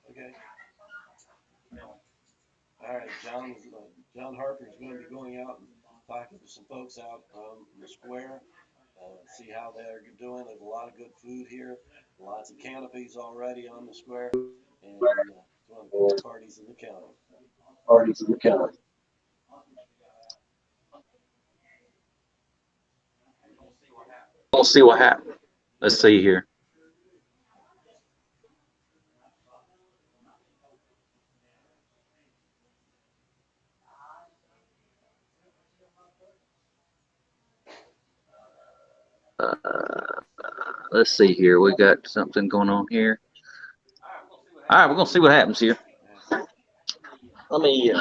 Okay. All right, John Harper is going to be going out and talking to some folks out on the square. See how they're doing. There's a lot of good food here. Lots of canopies already on the square, and it's one of the best parties in the county. Parties in the county. We'll see what happens. Let's see here. Uh, let's see here. We got something going on here. All right, we're gonna see what happens here. Let me.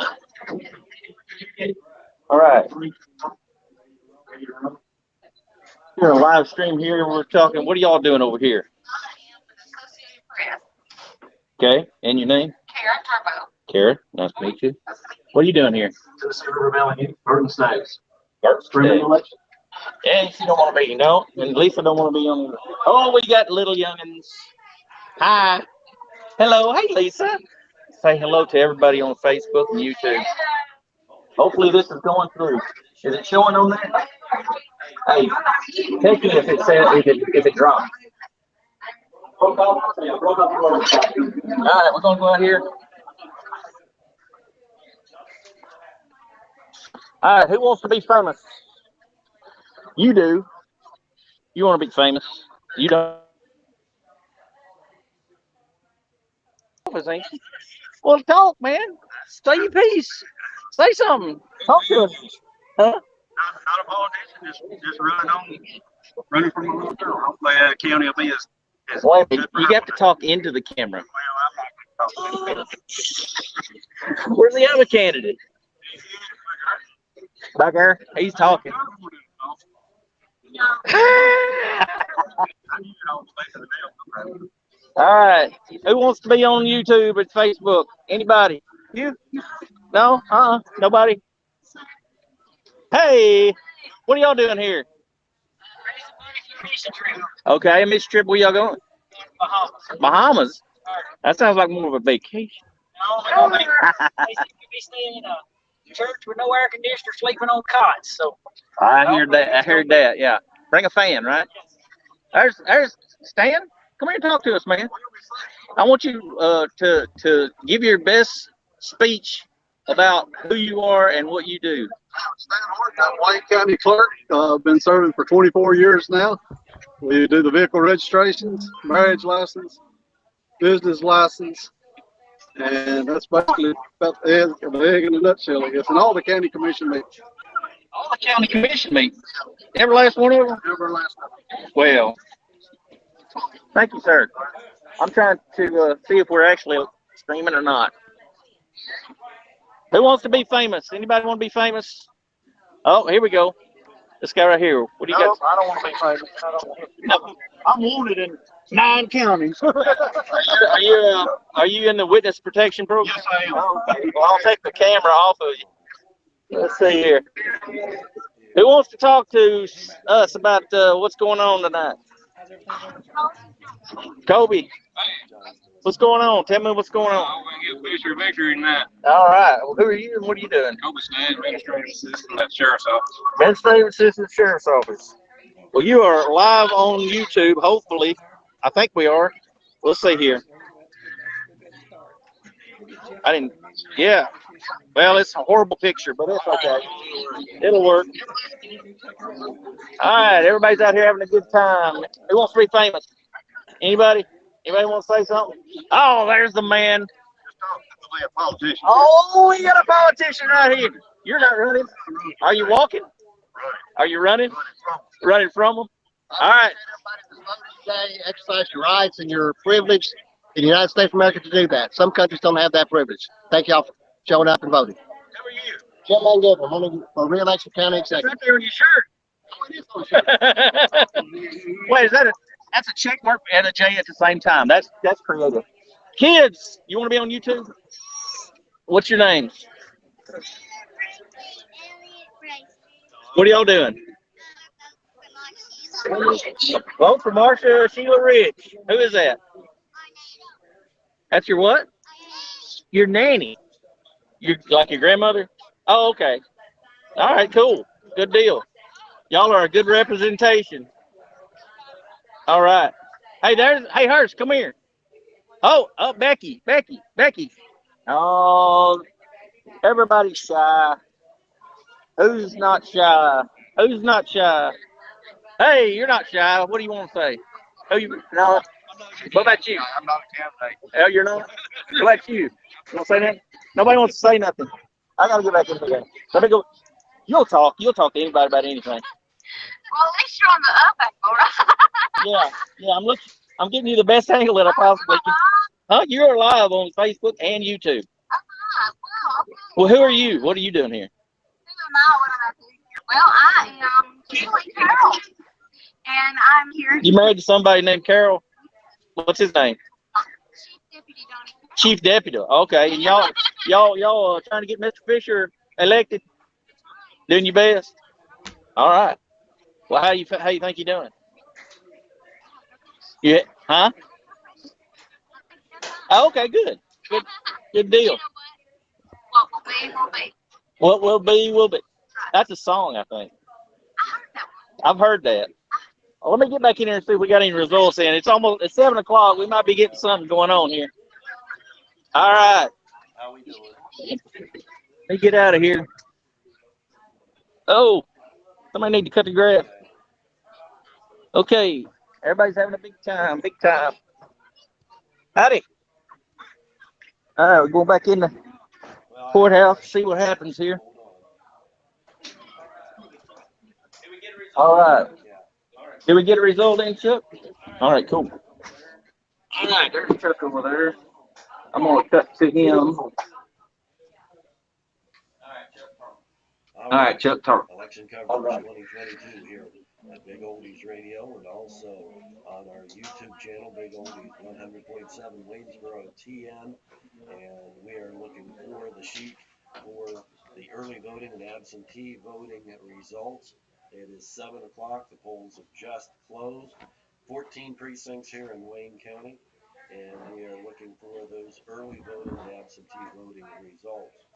All right. We're a live stream here. We're talking. What are y'all doing over here? Okay. And your name? Karen Turbo. Karen. Nice to meet you. What are you doing here? Tennessee River Valley Garden Snacks. Garden Streaming Snacks. election. Yeah, if you don't want to be, you don't. And at least I don't want to be on. Oh, we got little youngins. Hi. Hello. Hey, Lisa. Say hello to everybody on Facebook and YouTube. Hopefully this is going through. Is it showing on there? Hey, take me if it says if it drops. All right, we're gonna go out here. All right, who wants to be famous? You do. You want to be famous? You don't. Ain't you? Well, talk, man. Say your piece. Say something. Talk to us. Huh? Not a politician, just running for my little girl. Hopefully, county will be as Well, good for you her. got to talk into the camera. Well, I'm not Where's the other candidate? Back there. He's talking. All right. Who wants to be on YouTube and Facebook? Anybody? You? No? Nobody? Hey, what are y'all doing here? Okay, Miss Trip, where y'all going? Bahamas. That sounds like more of a vacation. No, we be staying in a church with no air conditioner, sleeping on cots. So I heard that. I heard that. Yeah. Bring a fan, right? There's Stan. Come here and talk to us, man. I want you to give your best speech about who you are and what you do. Stan Hardin, I'm Wayne County Clerk. I've been serving for 24 years now. We do the vehicle registrations, marriage license, business license, and that's basically about the egg in a nutshell, I guess. And all the county commission meetings. All the county commission meetings. Every last one of them? Every last one. Well, thank you, sir. I'm trying to see if we're actually streaming or not. Who wants to be famous? Anybody want to be famous? Oh, here we go. This guy right here. What do you got? I don't want to be famous. I'm wanted in 9 counties. Are you in the witness protection program? Yes, I am. Okay. Well, I'll take the camera off of you. Let's see here. Who wants to talk to us about what's going on tonight? Kobe, what's going on? Tell me what's going on. We're going to get Fisher victory tonight. All right. Well, who are you and what are you doing? Kobe Stan, administrative assistant at the sheriff's office. Administrative assistant sheriff's office. Well, you are live on YouTube, hopefully. I think we are. Let's see here. I didn't, yeah. Well, it's a horrible picture, but it's okay. It'll work. All right, everybody's out here having a good time. Who wants to be famous? Anybody? Anybody want to say something? Oh, there's the man. Just talk to a politician. Oh, we got a politician right here. You're not running. Are you walking? Are you running? Running from them? All right. Today, exercise your rights and your privilege in the United States of America to do that. Some countries don't have that privilege. Thank y'all for showing up and voting. Who are you? Jim Mangover, running for re-election county executive. Right there on your shirt. Wait, that's a check mark and a J at the same time. That's creative. Kids, you want to be on YouTube? What's your name? What are y'all doing? Vote for Marsha Sheila Rich. Who is that? That's your what? Your nanny. Your like your grandmother? Oh, okay. All right, cool. Good deal. Y'all are a good representation. All right. Hey, Hurst, come here. Oh, Becky. Oh, everybody's shy. Who's not shy? Who's not shy? Hey, you're not shy. What do you want to say? Who you? No. What about you? I'm not a candidate. Oh, you're not. What about you? You want to say that? Nobody wants to say nothing. I gotta get back in the game. Let me go. You'll talk. You'll talk to anybody about anything. Well, at least you're on the up angle, right? Yeah. I'm getting you the best angle that I possibly can. Huh? You're live on Facebook and YouTube. Wow, okay. Well, who are you? What are you doing here? Who am I? What am I doing here? Well, I am Julie Carroll, and I'm here. You married to somebody named Carol? What's his name? Chief Deputy Donnie. Chief Deputy. Okay. And y'all trying to get Mr. Fisher elected? Doing your best? All right. Well, how you think you're doing? Yeah. Huh? Oh, okay. Good deal. You know what will be, will be. What will be, will be. That's a song, I think. I heard that one. I've heard that. Well, let me get back in here and see if we got any results in. It's 7 o'clock. We might be getting something going on here. All right. How we doing? Let me get out of here. Oh, somebody need to cut the grass. Okay. Everybody's having a big time. Howdy. All right, we're going back in the courthouse, see what happens here. All right. Did we get a result in, Chuck? All right, cool. All right, there's Chuck over there. I'm going to cut to him. All right, Chuck, talk. Election coverage 2022 here at Big Oldies Radio and also on our YouTube channel, Big Oldies 100.7 Waynesboro TN. And we are looking for the sheet for the early voting and absentee voting results. It is 7 o'clock. The polls have just closed. 14 precincts here in Wayne County. And we are looking for those early voting and absentee voting results.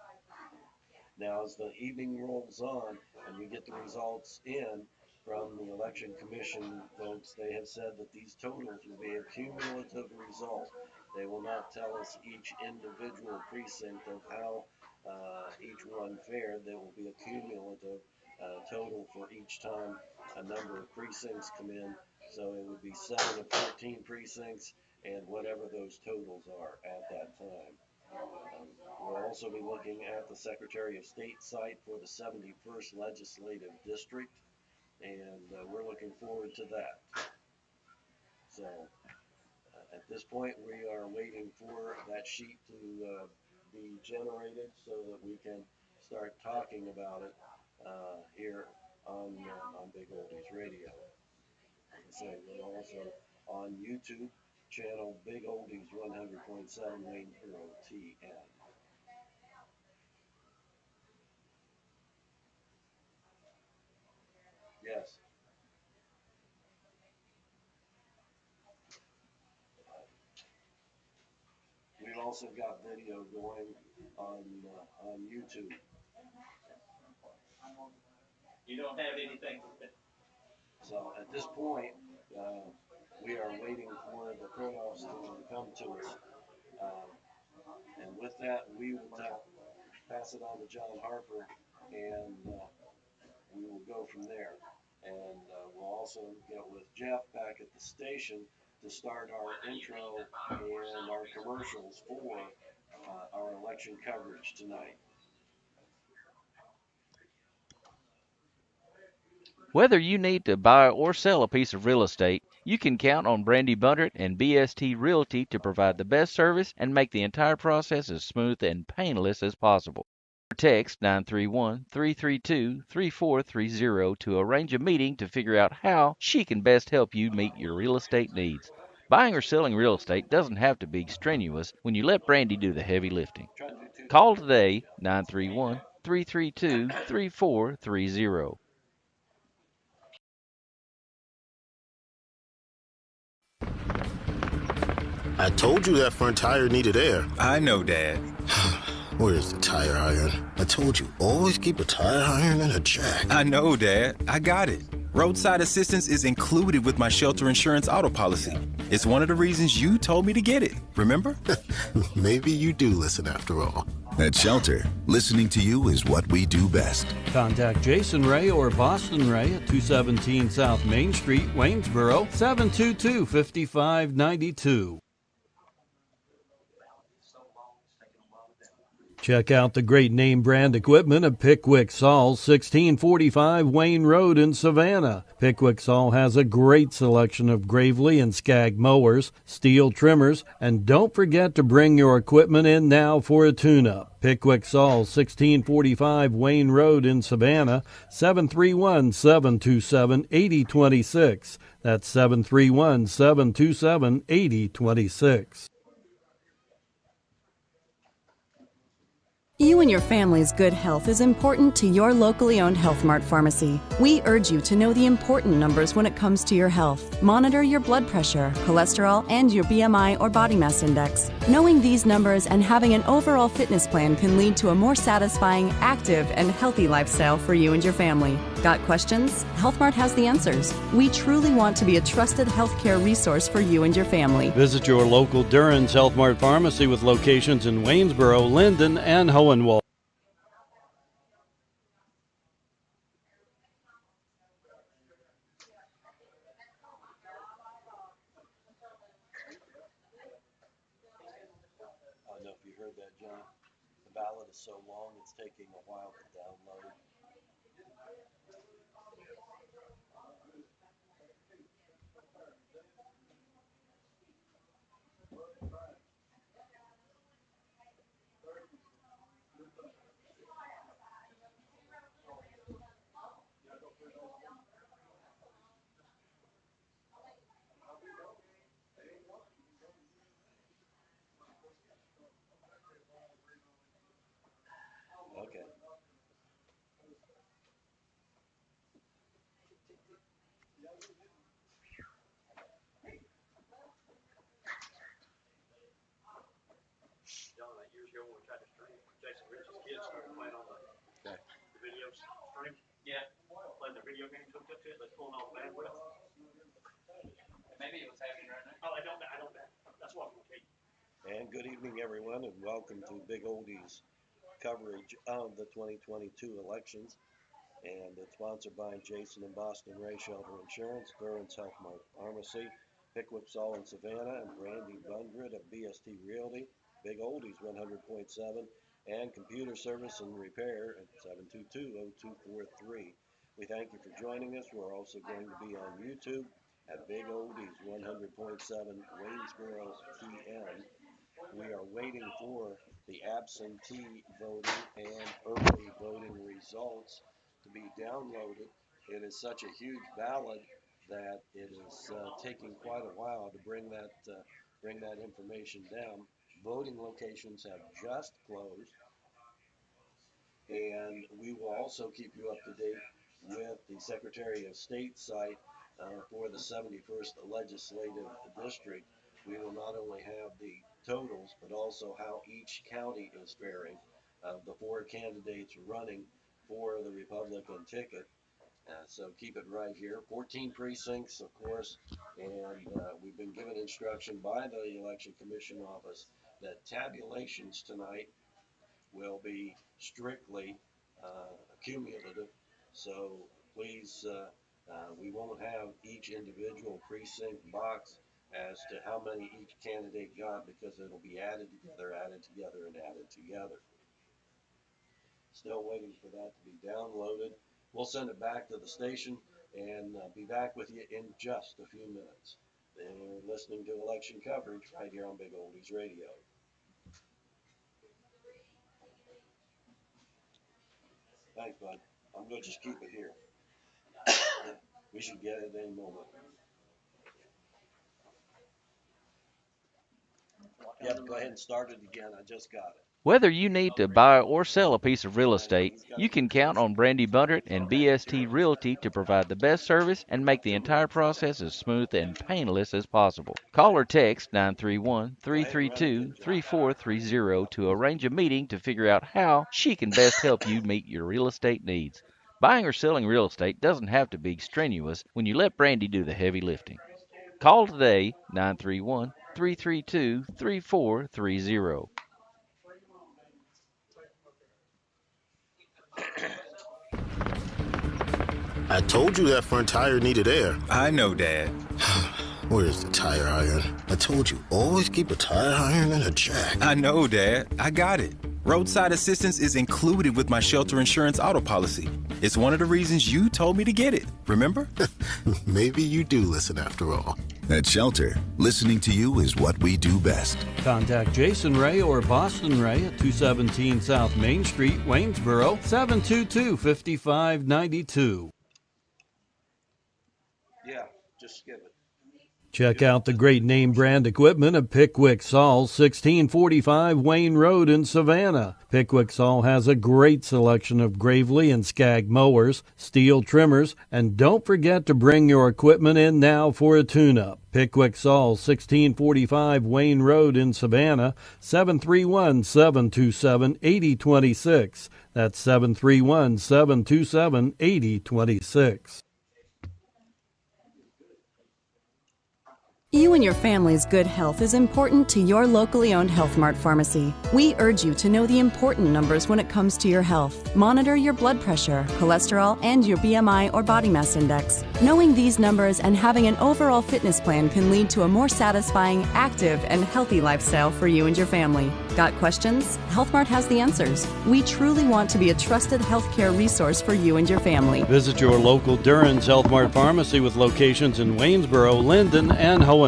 Now, as the evening rolls on and we get the results in from the Election Commission folks, they have said that these totals will be a cumulative result. They will not tell us each individual precinct of how each one fared. There will be a cumulative total for each time a number of precincts come in. So it would be 7 of 14 precincts and whatever those totals are at that time. We'll also be looking at the Secretary of State site for the 71st Legislative District, and we're looking forward to that. So at this point, we are waiting for that sheet to be generated so that we can start talking about it here on Big Oldies Radio. So we're also on YouTube, channel Big Oldies 100.7 Waynesboro TN. Yes. We've also got video going on YouTube. You don't have anything. So at this point, we are waiting for the printouts to come to us. And with that, we will pass it on to John Harper, and we will go from there. And we'll also get with Jeff back at the station to start our intro and our commercials for our election coverage tonight. Whether you need to buy or sell a piece of real estate, you can count on Brandy Bundert and BST Realty to provide the best service and make the entire process as smooth and painless as possible. Text 931-332-3430 to arrange a meeting to figure out how she can best help you meet your real estate needs. Buying or selling real estate doesn't have to be strenuous when you let Brandy do the heavy lifting. Call today 931-332-3430. I told you that front tire needed air. I know, Dad. Where's the tire iron? I told you, always keep a tire iron and a jack. I know, Dad. I got it. Roadside assistance is included with my shelter insurance auto policy. It's one of the reasons you told me to get it, remember? Maybe you do listen after all. At Shelter, listening to you is what we do best. Contact Jason Ray or Boston Ray at 217 South Main Street, Waynesboro, 722-5592. Check out the great name brand equipment at Pickwick Saul, 1645 Wayne Road in Savannah. Pickwick Saul has a great selection of Gravely and Skag mowers, steel trimmers, and don't forget to bring your equipment in now for a tune-up. Pickwick Saul, 1645 Wayne Road in Savannah, 731-727-8026. That's 731-727-8026. You and your family's good health is important to your locally owned Health Mart pharmacy. We urge you to know the important numbers when it comes to your health. Monitor your blood pressure, cholesterol, and your BMI or body mass index. Knowing these numbers and having an overall fitness plan can lead to a more satisfying, active, and healthy lifestyle for you and your family. Got questions? Health Mart has the answers. We truly want to be a trusted healthcare resource for you and your family. Visit your local Durhan's Health Mart pharmacy with locations in Waynesboro, Linden, and Hohenwald. I don't know if you heard that, John. The ballot is so long, it's taking a while to download. Okay. John, like years ago when we tried to stream, Jason Rich's kids started playing on the video stream. Yeah. Playing the video games hooked up to it, like pulling off bandwidth. Maybe it was happening right now. Oh, I don't know. That's what I'm going to tell you. And good evening, everyone, and welcome to Big Oldies coverage of the 2022 elections. And it's sponsored by Jason and Boston Ray Shelter Insurance, Durhan's Health Mart Pharmacy, Pickwick Saul in Savannah, and Randy Bundred of BST Realty, Big Oldies 100.7, and Computer Service and Repair at 722-0243. We thank you for joining us. We're also going to be on YouTube at Big Oldies 100.7 Waynesboro PM. We are waiting for the absentee voting and early voting results to be downloaded. It is such a huge ballot that it is taking quite a while to bring that information down. Voting locations have just closed, and we will also keep you up to date with the Secretary of State site for the 71st Legislative District. We will not only have the totals, but also how each county is faring of the four candidates running for the Republican ticket. So keep it right here. 14 precincts, of course, and we've been given instruction by the Election Commission office that tabulations tonight will be strictly cumulative. So please, we won't have each individual precinct box as to how many each candidate got, because it'll be added together, and added together. Still waiting for that to be downloaded. We'll send it back to the station and be back with you in just a few minutes. You're listening to election coverage right here on Big Oldies Radio. Thanks, bud. I'm going to just keep it here. We should get it any moment. Yep, go ahead and start it again. I just got it. Whether you need to buy or sell a piece of real estate, you can count on Brandy Buntert and BST Realty to provide the best service and make the entire process as smooth and painless as possible. Call or text 931-332-3430 to arrange a meeting to figure out how she can best help you meet your real estate needs. Buying or selling real estate doesn't have to be strenuous when you let Brandy do the heavy lifting. Call today 931-332-3430. I told you that front tire needed air. I know, Dad. Where's the tire iron? I told you, always keep a tire iron and a jack. I know, Dad. I got it. Roadside assistance is included with my shelter insurance auto policy. It's one of the reasons you told me to get it, remember? Maybe you do listen after all. At Shelter, listening to you is what we do best. Contact Jason Ray or Boston Ray at 217 South Main Street, Waynesboro, 722-5592. Yeah, just skip it. Check out the great name brand equipment of Pickwick Saul, 1645 Wayne Road in Savannah. Pickwick Saul has a great selection of Gravely and Skag mowers, steel trimmers, and don't forget to bring your equipment in now for a tune-up. Pickwick Saul, 1645 Wayne Road in Savannah, 731-727-8026. That's 731-727-8026. You and your family's good health is important to your locally owned Health Mart pharmacy. We urge you to know the important numbers when it comes to your health. Monitor your blood pressure, cholesterol, and your BMI or body mass index. Knowing these numbers and having an overall fitness plan can lead to a more satisfying, active, and healthy lifestyle for you and your family. Got questions? Health Mart has the answers. We truly want to be a trusted healthcare resource for you and your family. Visit your local Durhan's Health Mart pharmacy with locations in Waynesboro, Linden, and Hohenwald.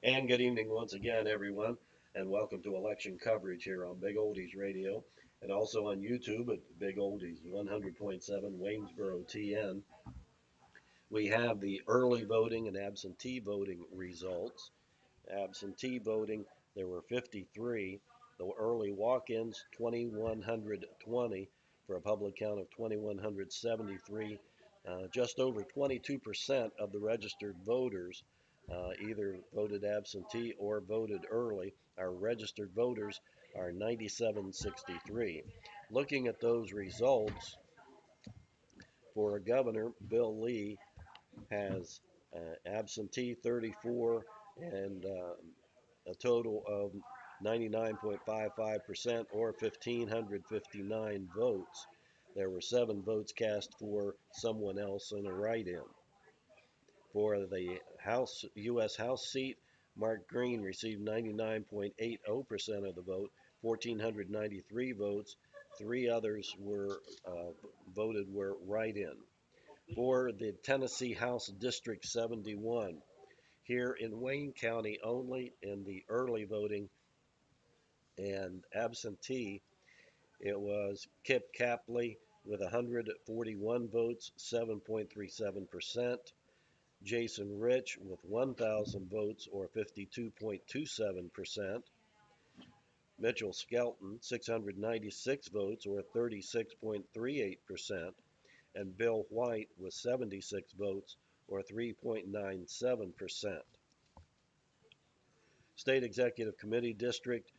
And good evening once again, everyone, and welcome to election coverage here on Big Oldies Radio and also on YouTube at Big Oldies 100.7 Waynesboro TN. We have the early voting and absentee voting results. Absentee voting, there were 53. The early walk-ins, 2,120 for a public count of 2,173. Just over 22% of the registered voters either voted absentee or voted early. Our registered voters are 9,763. Looking at those results, for Governor, Bill Lee has absentee 34 and a total of 99.55% or 1,559 votes. There were 7 votes cast for someone else and a write-in. For the House, U.S. House seat, Mark Green received 99.80% of the vote, 1,493 votes. 3 others were voted were write-in. For the Tennessee House District 71, here in Wayne County only in the early voting and absentee, it was Kip Capley with 141 votes, 7.37%. Jason Rich with 1,000 votes, or 52.27%. Mitchell Skelton, 696 votes, or 36.38%. And Bill White with 76 votes, or 3.97%. State Executive Committee District,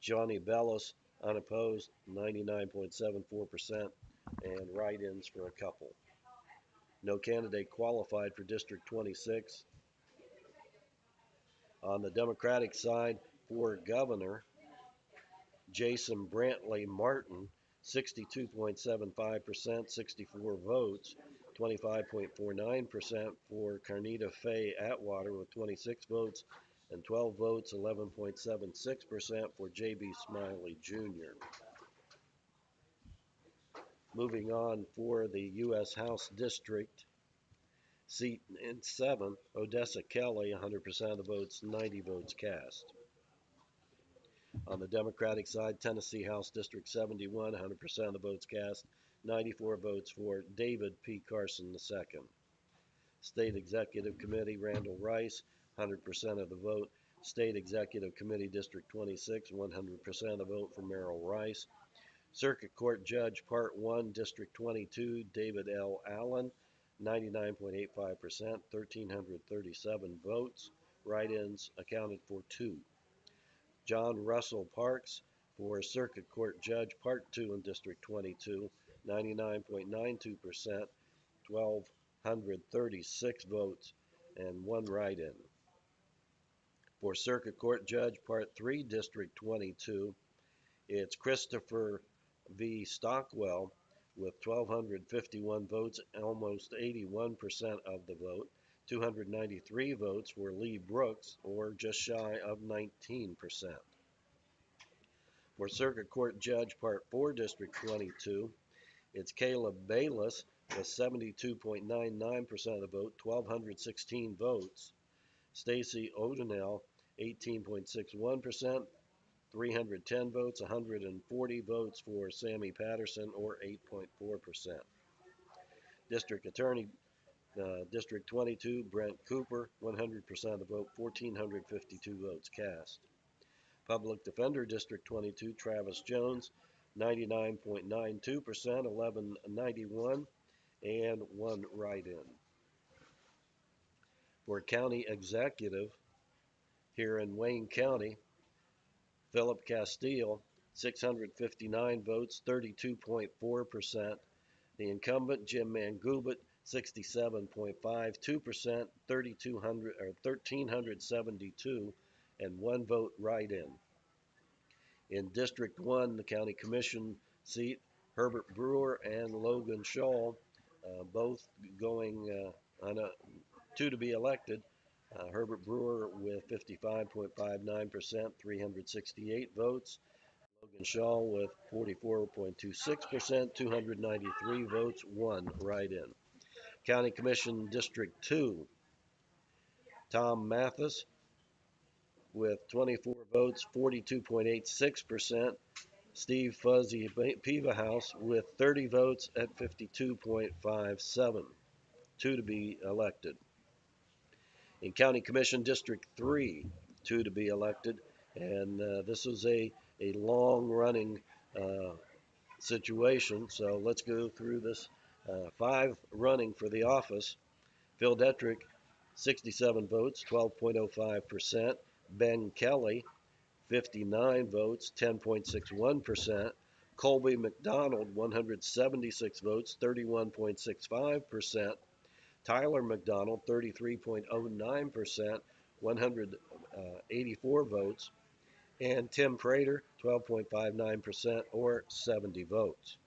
Johnny Bellis, unopposed, 99.74%, and write-ins for a couple. No candidate qualified for District 26. On the Democratic side, for governor, Jason Brantley Martin 62.75%, 64 votes. 25.49% for Carnita Faye Atwater with 26 votes, and 12 votes, 11.76% for J.B. Smiley Jr. Moving on for the U.S. House District, seat in 7, Odessa Kelly, 100% of the votes, 90 votes cast. On the Democratic side, Tennessee House District 71, 100% of the votes cast, 94 votes for David P. Carson II. State Executive Committee, Randall Rice, 100% of the vote. State Executive Committee, District 26, 100% of the vote for Merrill Rice. Circuit Court Judge, Part 1, District 22, David L. Allen, 99.85%, 1,337 votes. Write-ins accounted for 2. John Russell Parks for Circuit Court Judge, Part 2 in District 22, 99.92%, 1,236 votes, and 1 write-in. For Circuit Court Judge, Part 3, District 22, it's Christopher V. Stockwell with 1,251 votes, almost 81% of the vote. 293 votes were Lee Brooks, or just shy of 19%. For Circuit Court Judge, Part 4, District 22, it's Caleb Bayless with 72.99% of the vote, 1,216 votes. Stacy O'Donnell, 18.61%, 310 votes, 140 votes for Sammy Patterson, or 8.4%. District Attorney, District 22, Brent Cooper, 100% of the vote, 1,452 votes cast. Public Defender, District 22, Travis Jones, 99.92%, 1191, and 1 write-in. For County Executive here in Wayne County, Philip Castile, 659 votes, 32.4%. The incumbent, Jim Mangubit, 67.52%, 1,372, and 1 vote write-in. In District 1, the County Commission seat, Herbert Brewer and Logan Shaw, both going on a 2 to be elected. Herbert Brewer with 55.59%, 368 votes. Logan Shaw with 44.26%, 293 votes, 1 write-in. County Commission District 2, Tom Mathis with 24 votes, 42.86%. Steve Fuzzy Pevahouse with 30 votes at 52.57, 2 to be elected. In County Commission District 3, 2 to be elected, and this is a long-running situation, so let's go through this. 5 running for the office. Phil Detrick, 67 votes, 12.05%. Ben Kelly, 59 votes, 10.61%. Colby McDonald, 176 votes, 31.65%. Tyler McDonald, 33.09%, 184 votes. And Tim Prater, 12.59%, or 70 votes.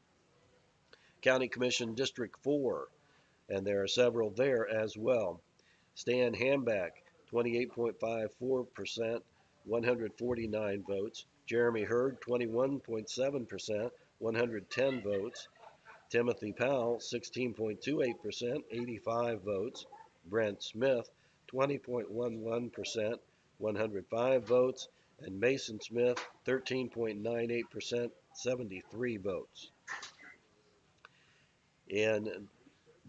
County Commission District 4, and there are several there as well. Stan Hambach, 28.54%, 149 votes. Jeremy Hurd, 21.7%, 110 votes. Timothy Powell, 16.28%, 85 votes. Brent Smith, 20.11%, 105 votes. And Mason Smith, 13.98%, 73 votes. In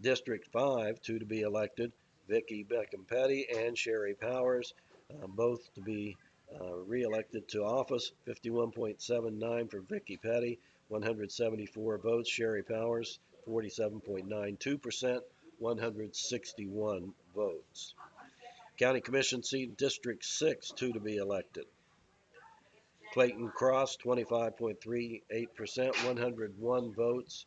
District 5, 2 to be elected, Vicki Beckham-Petty and Sherry Powers, both to be re-elected to office. 51.79 for Vicki Petty, 174 votes. Sherry Powers, 47.92%, 161 votes. County Commission seat District 6, 2 to be elected. Clayton Cross, 25.38%, 101 votes.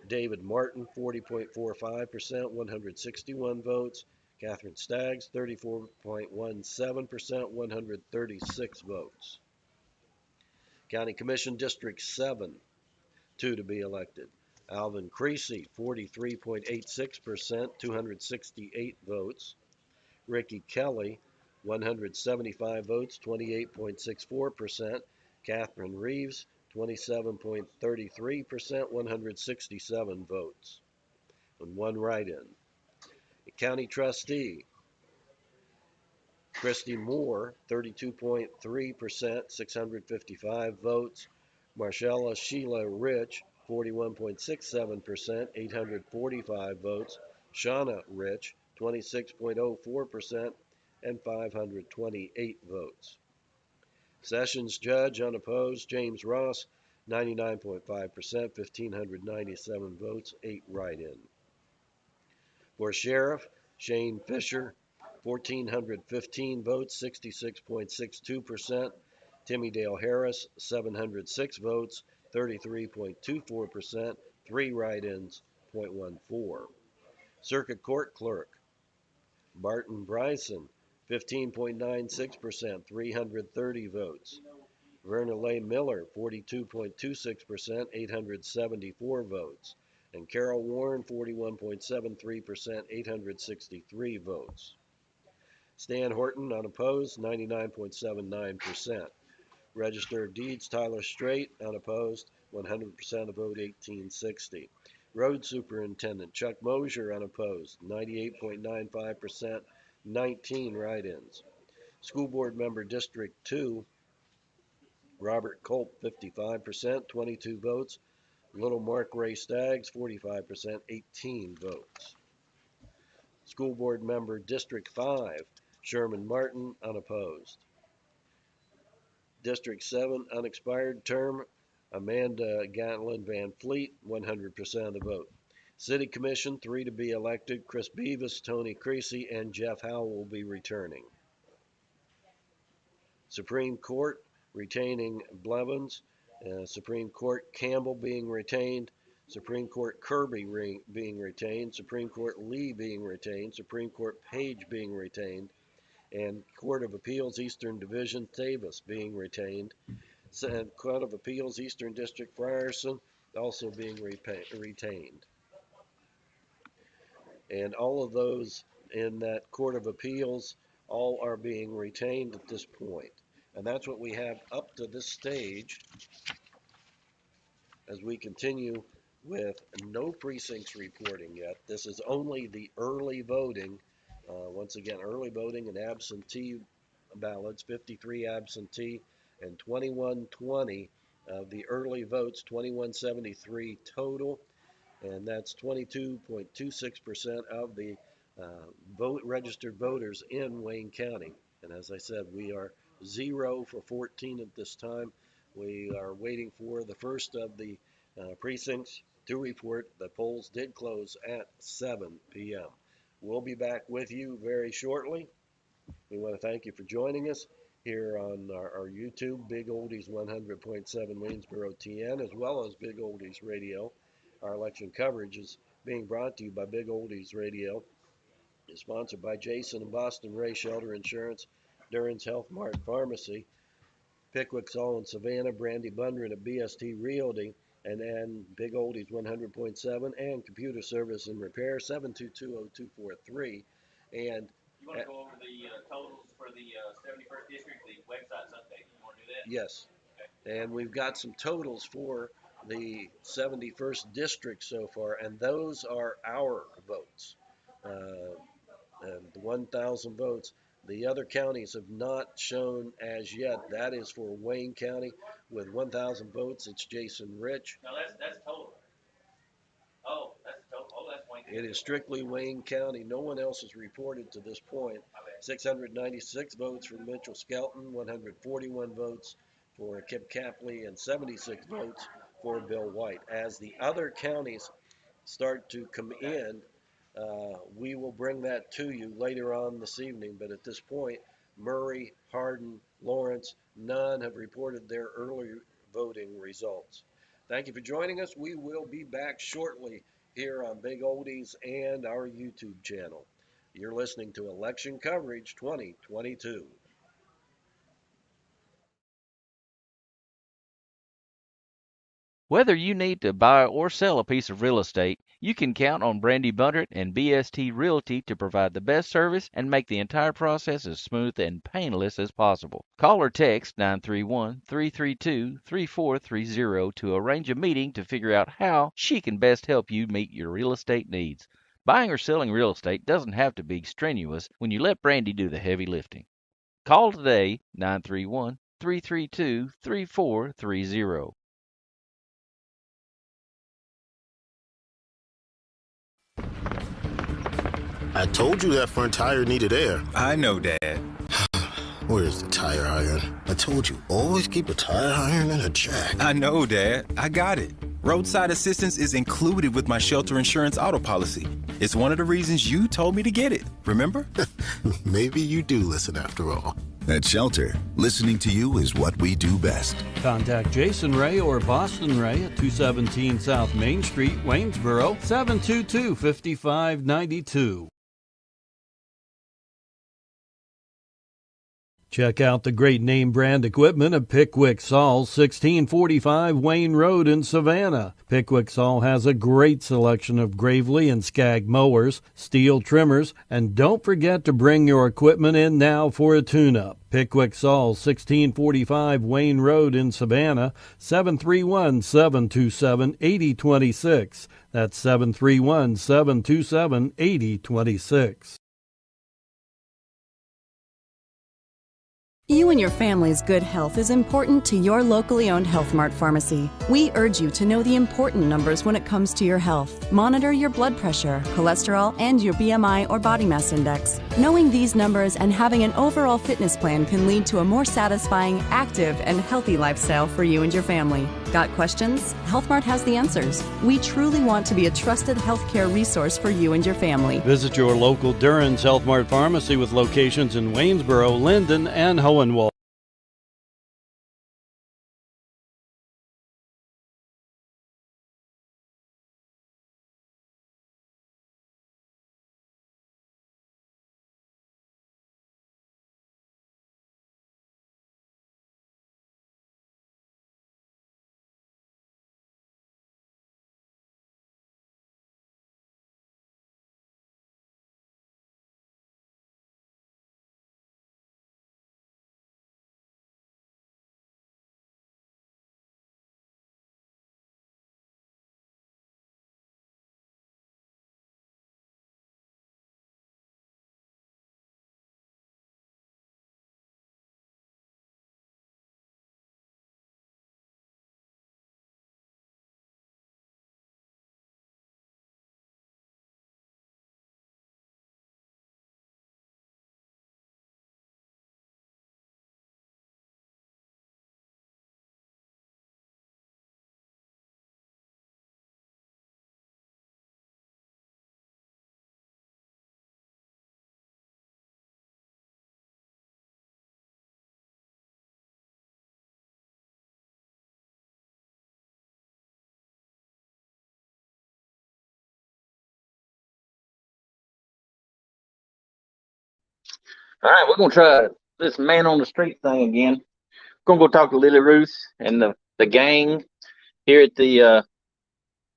David Martin, 40.45%, 161 votes. Catherine Staggs, 34.17%, 136 votes. County Commission District 7, 2 to be elected. Alvin Creasy, 43.86%, 268 votes. Ricky Kelly, 175 votes, 28.64%. Catherine Reeves, 27.33%, 167 votes. And one write-in. County Trustee, Christy Moore, 32.3%, 655 votes. Marcella Sheila Rich, 41.67%, 845 votes. Shauna Rich, 26.04%, and 528 votes. Sessions Judge, unopposed, James Ross, 99.5%, 1,597 votes, 8 write-in. For Sheriff, Shane Fisher, 1,415 votes, 66.62%. Timmy Dale Harris, 706 votes, 33.24%, 3 write-ins, 0.14. Circuit Court Clerk, Barton Bryson, 15.96%, 330 votes. Verna Leigh Miller, 42.26%, 874 votes. And Carol Warren, 41.73%, 863 votes. Stan Horton, unopposed, 99.79%. Register of Deeds, Tyler Strait, unopposed, 100% of vote, 1860. Road Superintendent, Chuck Mosier, unopposed, 98.95%, 19 write-ins. School Board Member District 2, Robert Culp, 55%, 22 votes. Little Mark Ray Staggs, 45%, 18 votes. School Board Member District 5, Sherman Martin, unopposed. District 7, unexpired term, Amanda Gatlin Van Fleet, 100% of the vote. City Commission, 3 to be elected, Chris Beavis, Tony Creasy, and Jeff Howell will be returning. Supreme Court, retaining Blevins, Supreme Court Campbell being retained, Supreme Court Kirby being retained, Supreme Court Lee being retained, Supreme Court Page being retained, and Court of Appeals Eastern Division Davis being retained, and Court of Appeals Eastern District Frierson also being retained. And all of those in that Court of Appeals all are being retained at this point. And that's what we have up to this stage as we continue with no precincts reporting yet. This is only the early voting. Once again, early voting and absentee ballots, 53 absentee and 2120 of the early votes, 2173 total. And that's 22.26% of the registered voters in Wayne County. And as I said, we are 0 for 14 at this time. We are waiting for the first of the precincts to report. The polls did close at 7 p.m. We'll be back with you very shortly. We want to thank you for joining us here on our YouTube, Big Oldies 100.7 Waynesboro TN, as well as Big Oldies Radio. Our election coverage is being brought to you by Big Oldies Radio. It's sponsored by Jason and Boston Ray Shelter Insurance, Duran's Health Mart Pharmacy, Pickwick Saul and Savannah, Brandy Bundren at BST Realty, and Big Oldies 100.7, and Computer Service and Repair, 722-0243. And you want to go over the totals for the 71st District? The website's updated. You want to do that? Yes. Okay. And we've got some totals for the 71st District so far, and those are our votes. And the 1,000 votes. The other counties have not shown as yet. That is for Wayne County with 1,000 votes. It's Jason Rich. No, that's total. Oh, that's total. Oh, that's Wayne County. It is strictly Wayne County. No one else has reported to this point. 696 votes for Mitchell Skelton, 141 votes for Kip Capley, and 76 votes for Bill White. As the other counties start to come in, we will bring that to you later on this evening. But at this point, Murray, Hardin, Lawrence, none have reported their early voting results. Thank you for joining us. We will be back shortly here on Big Oldies and our YouTube channel. You're listening to Election Coverage 2022. Whether you need to buy or sell a piece of real estate, you can count on Brandy Bundert and BST Realty to provide the best service and make the entire process as smooth and painless as possible. Call or text 931-332-3430 to arrange a meeting to figure out how she can best help you meet your real estate needs. Buying or selling real estate doesn't have to be strenuous when you let Brandy do the heavy lifting. Call today 931-332-3430. I told you that front tire needed air. I know, Dad. Where's the tire iron? I told you, always keep a tire iron and a jack. I know, Dad. I got it. Roadside assistance is included with my shelter insurance auto policy. It's one of the reasons you told me to get it, remember? Maybe you do listen after all. At Shelter, listening to you is what we do best. Contact Jason Ray or Boston Ray at 217 South Main Street, Waynesboro, 722-5592. Check out the great name brand equipment of Pickwick Saul, 1645 Wayne Road in Savannah. Pickwick Saul has a great selection of Gravely and Skag mowers, steel trimmers, and don't forget to bring your equipment in now for a tune-up. Pickwick Saul, 1645 Wayne Road in Savannah, 731-727-8026. That's 731-727-8026. You and your family's good health is important to your locally owned Health Mart pharmacy. We urge you to know the important numbers when it comes to your health. Monitor your blood pressure, cholesterol, and your BMI or body mass index. Knowing these numbers and having an overall fitness plan can lead to a more satisfying, active, and healthy lifestyle for you and your family. Got questions? Health Mart has the answers. We truly want to be a trusted healthcare resource for you and your family. Visit your local Durhan's Health Mart pharmacy with locations in Waynesboro, Linden, and Hohenwald. All right, we're gonna try this man on the street thing again. Gonna go talk to Lily Ruth and the gang here at the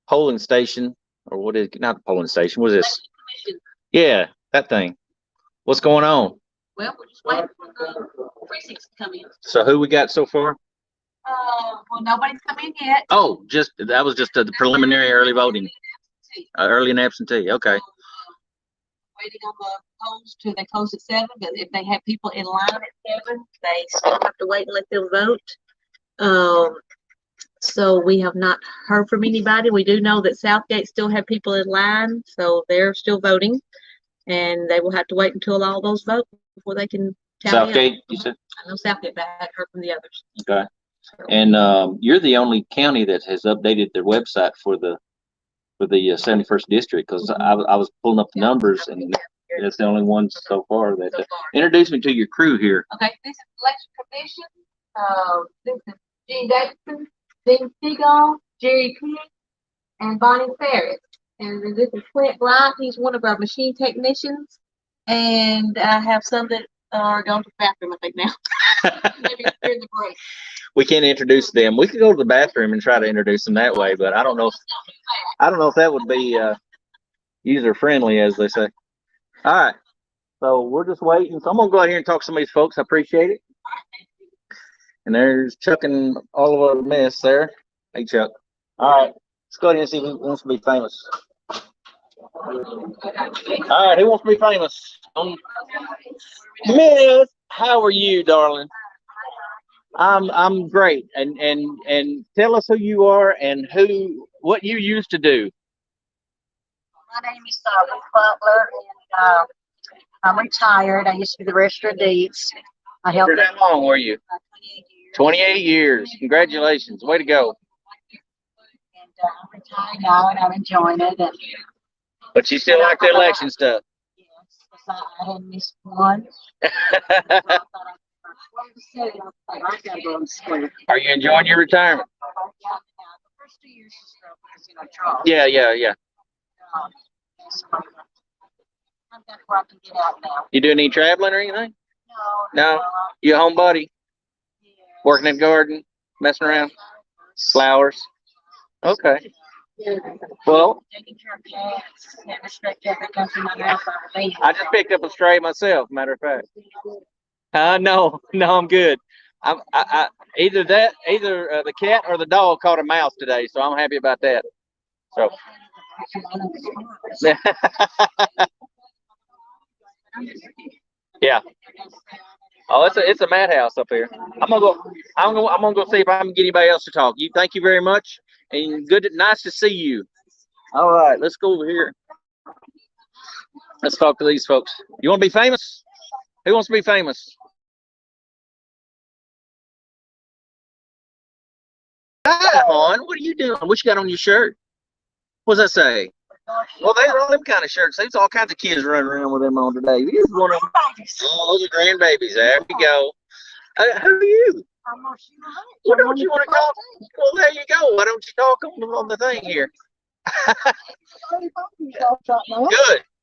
polling station, or what is not the polling station? What is this? Yeah, that thing. What's going on? Well, we're just waiting for the precincts to come in. So who we got so far? Well, nobody's come in yet. Oh, that was just the preliminary early voting, early and absentee. Okay. Waiting on the polls till they close at 7. But if they have people in line at 7, they still have to wait and let them vote. So we have not heard from anybody. We do know that Southgate still have people in line, so they're still voting, and they will have to wait until all those vote before they can tally Southgate, up. you said? I know Southgate, but I hadn't heard from the others. Okay. And you're the only county that has updated their website for the 71st district, because I was pulling up the numbers, and that's the only one so far that introduce me to your crew here. Okay, this is election commission. This is Gene Davidson, Dean Seagull, Jerry King, and Bonnie Ferris. And this is Clint Bryant. He's one of our machine technicians. And I have some that are going to the bathroom, I think, now. Maybe during the break. we can't introduce them. We could go to the bathroom and try to introduce them that way, but I don't know if that would be user friendly, as they say. All right. So we're just waiting. So I'm gonna go out here and talk to some of these folks. I appreciate it. And there's Chuck and all of our mess there. Hey Chuck. All right. Let's go ahead and see who wants to be famous. All right, who wants to be famous? Miss, how are you, darling? I'm great. And tell us who you are and what you used to do. My name is Ruth Butler, and I'm retired. I used to be the register of deeds. I helped. For how long were you? 28 years. Congratulations. Way to go. And I'm retired now, and I'm enjoying it. And but you still like the election stuff? yes, I hadn't missed one. Are you enjoying your retirement? Yeah. You doing any traveling or anything? No. You a homebody? Working in the garden, messing around, flowers. Okay. Well, I just picked up a stray myself. Matter of fact. No, I'm good. I either the cat or the dog caught a mouse today, so I'm happy about that. So. Yeah. Oh, it's a madhouse up here. I'm gonna go see if I can get anybody else to talk. Thank you very much, and nice to see you. All right, let's go over here. Let's talk to these folks. You want to be famous? Who wants to be famous? Hi, hon. What are you doing? What you got on your shirt? What does that say? Well, they're all them kind of shirts. There's all kinds of kids running around with them on today. Here's one of them. Oh, those are grandbabies. There we go. Who are you? Well, don't you want to talk? Well, there you go. Why don't you talk on the thing here?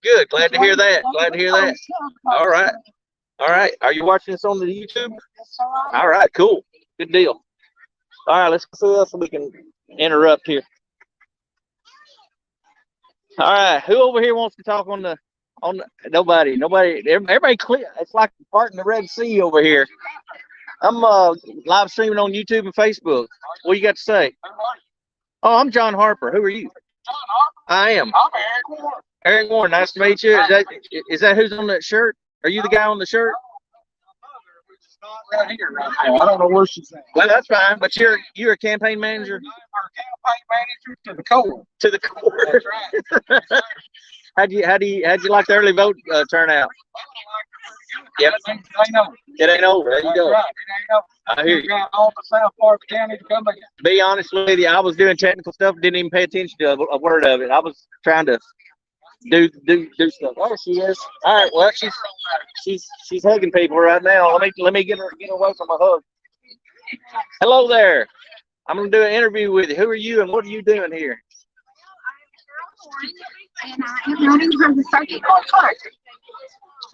Good. Glad to hear that. All right. Are you watching this on the YouTube? All right, cool. Good deal. All right, let's see what else we can interrupt here. All right, who over here wants to talk on the nobody, everybody clear. It's like parting the Red Sea over here. I'm live streaming on YouTube and Facebook. What you got to say? Oh, I'm John Harper. Who are you? John Harper. I am. I'm Eric Warren. Eric Warren, nice to meet you. Is that who's on that shirt? Are you the guy on the shirt? Right here, right now. I don't know where she's at. Well, that's fine. But you're a campaign manager. I'm our campaign manager to the core. To the core. That's right. How'd you like the early vote turnout? Yep. It ain't over. There you go. Right. It ain't over. I hear you. Got all the South Park County to come in. To be honest with you, I was doing technical stuff. Didn't even pay attention to a word of it. I was trying to do stuff. There she is. All right. Well, she's hugging people right now. Let me get away from a hug. Hello there. I'm gonna do an interview with you. Who are you and what are you doing here? And I am running from the circuit court clerk.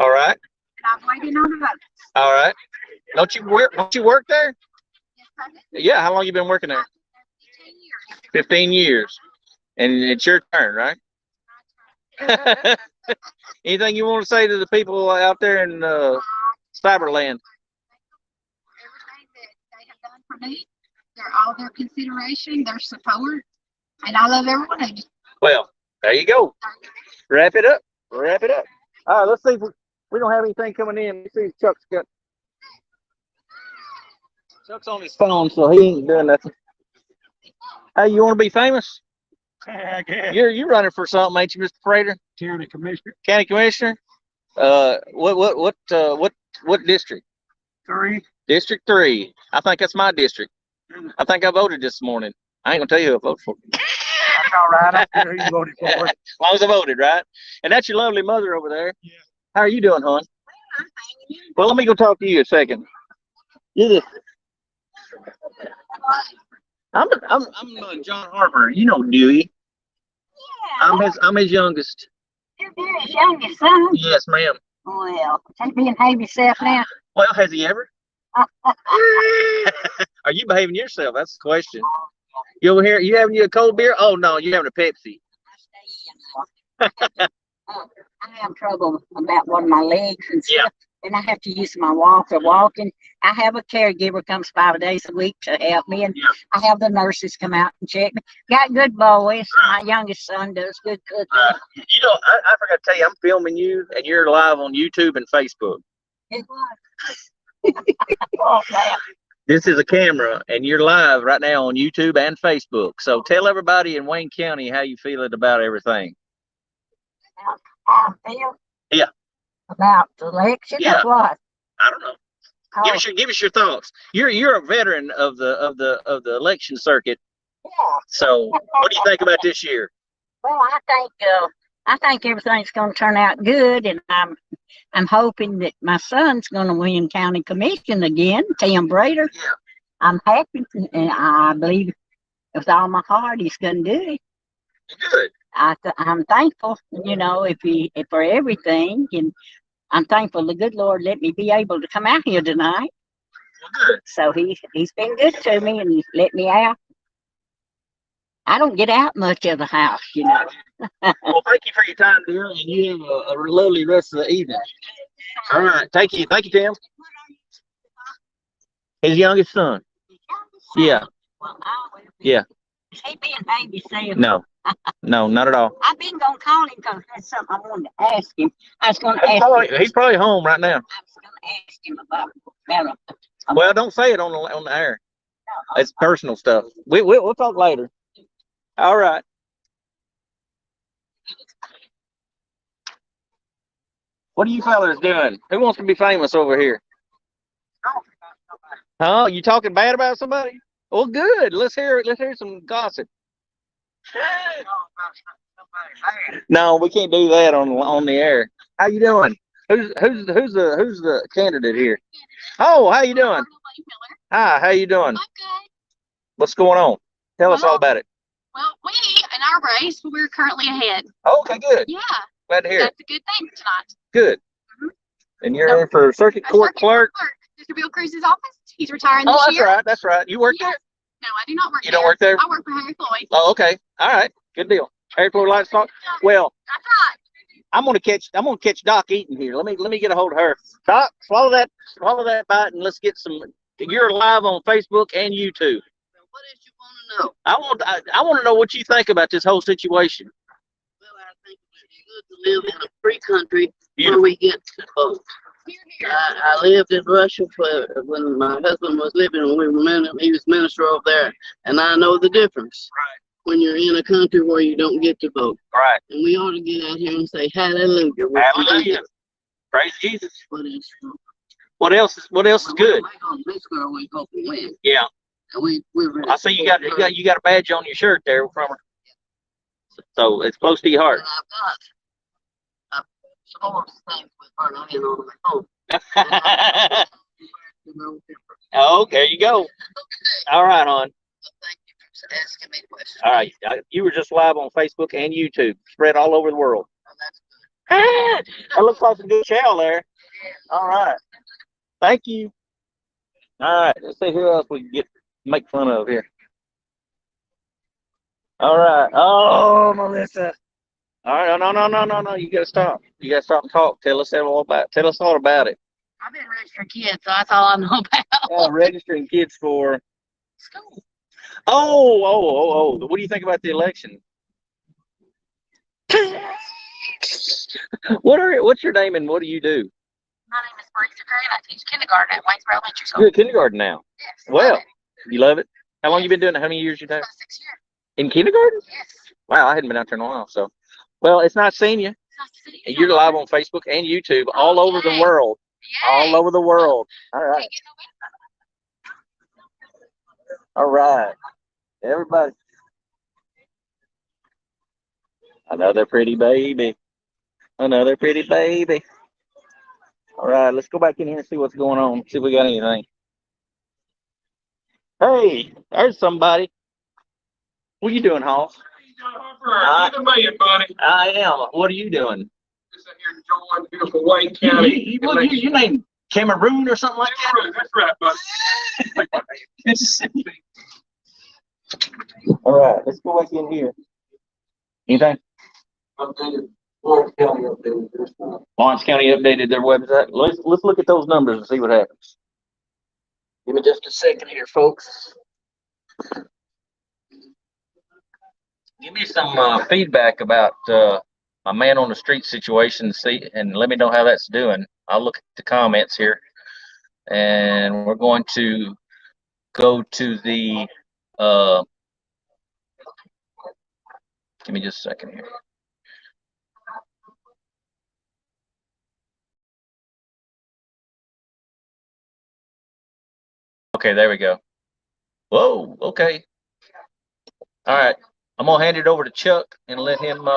All right. And I'm waiting on the vote. All right. Don't you work there? Yes, I do. Yeah. How long you been working there? 15 years. And it's your turn, right? Anything you want to say to the people out there in Cyberland? Everything that they have done for me, all their consideration, their support, and I love every one of you. Well, there you go. Wrap it up. All right, let's see if we don't have anything coming in. Let's see if Chuck's on his phone, so he ain't doing nothing. Hey, you want to be famous? I guess. You're running for something, ain't you, Mr. Prater? County Commissioner. County Commissioner? What district? 3. District 3. I think that's my district. I think I voted this morning. I ain't gonna tell you who I voted for. That's all right. I don't care who you voted for. As long as I voted, right? And that's your lovely mother over there. Yeah. How are you doing, hon? Well, let me go talk to you a second. I'm John Harper. You know Dewey. Yeah. I'm his youngest. You're Gary's youngest son? Yes, ma'am. Well, take me and behave yourself now. Well, has he ever? Are you behaving yourself? That's the question. You over here? You having you a cold beer? Oh no, you having a Pepsi. I have trouble about one of my legs and stuff, and I have to use my walker walking. I have a caregiver comes 5 days a week to help me, and I have the nurses come out and check me. Got good boys. My youngest son does good cooking. You know, I forgot to tell you, I'm filming you, and you're live on YouTube and Facebook. This is a camera, and you're live right now on YouTube and Facebook. So tell everybody in Wayne County how you feeling about everything. I feel about the election or what? I don't know. Give us your thoughts. You're a veteran of the election circuit. Yeah. So what do you think about this year? Well, I think everything's going to turn out good, and I'm hoping that my son's going to win county commission again, Tim Brader. Yeah. I'm happy, and I believe with all my heart he's going to do it. Good. I'm thankful, for everything, and I'm thankful the good Lord let me be able to come out here tonight. Good. So he's been good to me and let me out. I don't get out much of the house, Well, thank you for your time, dear, and you have a lovely rest of the evening. All right, thank you, Tim. His youngest son. Yeah. Yeah. He being babysitted. No, not at all. I've been going to call him because that's something I wanted to ask him. I was going to ask him. He's probably home right now. I was going to ask him about Well, don't say it on the air. It's personal stuff. We'll talk later. All right. What are you fellas doing? Who wants to be famous over here? Huh? You talking bad about somebody? Well, good. Let's hear some gossip. No, we can't do that on the air. How you doing? Who's the candidate here? Oh, how you doing? Hi, how you doing? I'm good. What's going on? Tell us all about it. Well, we, in our race, we're currently ahead. Okay, good. Yeah. Glad to hear it. That's a good thing tonight. Good. And you're in for circuit court clerk? Mr. Bill Cruz's office. He's retiring this year. Oh, that's right. You work there? No, I do not work there. You don't work there? I work for Harry Floyd. Oh, okay. All right. Good deal. Harry Floyd Livestock. Well, that's right. I'm gonna catch Doc eating here. Let me get a hold of her. Doc, swallow that bite, and let's get some. You're live on Facebook and YouTube. What did you want to know? I want to know what you think about this whole situation. Well, I think it's good to live in a free country where we get to vote. I lived in Russia when my husband was living, and he was minister over there, and I know the difference. Right. When you're in a country where you don't get to vote. Right. And we ought to get out here and say hallelujah. Hallelujah. Praise Jesus. What else is good? This girl we hope we win. Yeah. And we I see you got a badge on your shirt there from her. So it's close to your heart. And I've got some more things with her laying on my phone. Oh, there you go. All right, hon. Thank you for asking me questions. All right. You were just live on Facebook and YouTube. Spread all over the world. That looks like a good chow there. All right. Thank you. All right. Let's see who else we can make fun of here. All right. Oh, Melissa. All right. No. You got to stop. You got to stop and talk. Tell us all about it. I've been registering kids, so that's all I know about. Yeah, registering kids for school. Oh. What do you think about the election? What's your name and what do you do? My name is Marisa Gray, and I teach kindergarten at Waynesboro Elementary School. You're at kindergarten now. Yes. Well, you love it? How long you been doing it? How many years you done? 6 years. In kindergarten? Yes. Wow, I hadn't been out there in a while. So, well, it's nice seeing you. It's nice to see you. You're live on Facebook and YouTube all over the world. Yay. All over the world. All right. All right. Everybody. Another pretty baby. Another pretty baby. All right, let's go back in here and see what's going on. See if we got anything. Hey, there's somebody. What are you doing, Hoss? You're the man, buddy. I am. What are you doing? Just out here enjoying beautiful Wayne County. Your name Cameroon or something like that? That's right, buddy. All right, let's go back in here. Anything? Lawrence County updated their website. Let's look at those numbers and see what happens. Give me just a second here, folks. Give me some feedback about my man on the street situation, and let me know how that's doing. I'll look at the comments here, and we're going to go to the. Give me just a second here. Okay, there we go. Whoa, okay. All right. I'm going to hand it over to Chuck and let him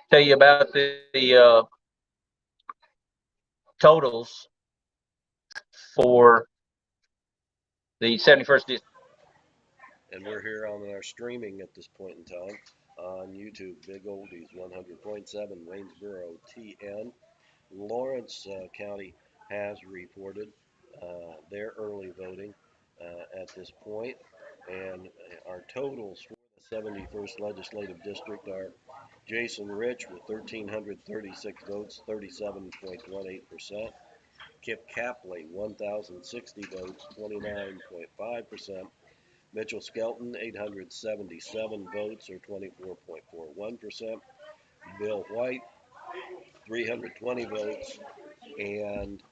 tell you about the totals for the 71st district. And we're here on our streaming at this point in time on YouTube. Big Oldies 100.7, Waynesboro TN. Lawrence County has reported their early voting at this point, and our totals for the 71st Legislative District are Jason Rich with 1,336 votes, 37.18%. Kip Capley, 1,060 votes, 29.5%. Mitchell Skelton, 877 votes, or 24.41%. Bill White, 320 votes, and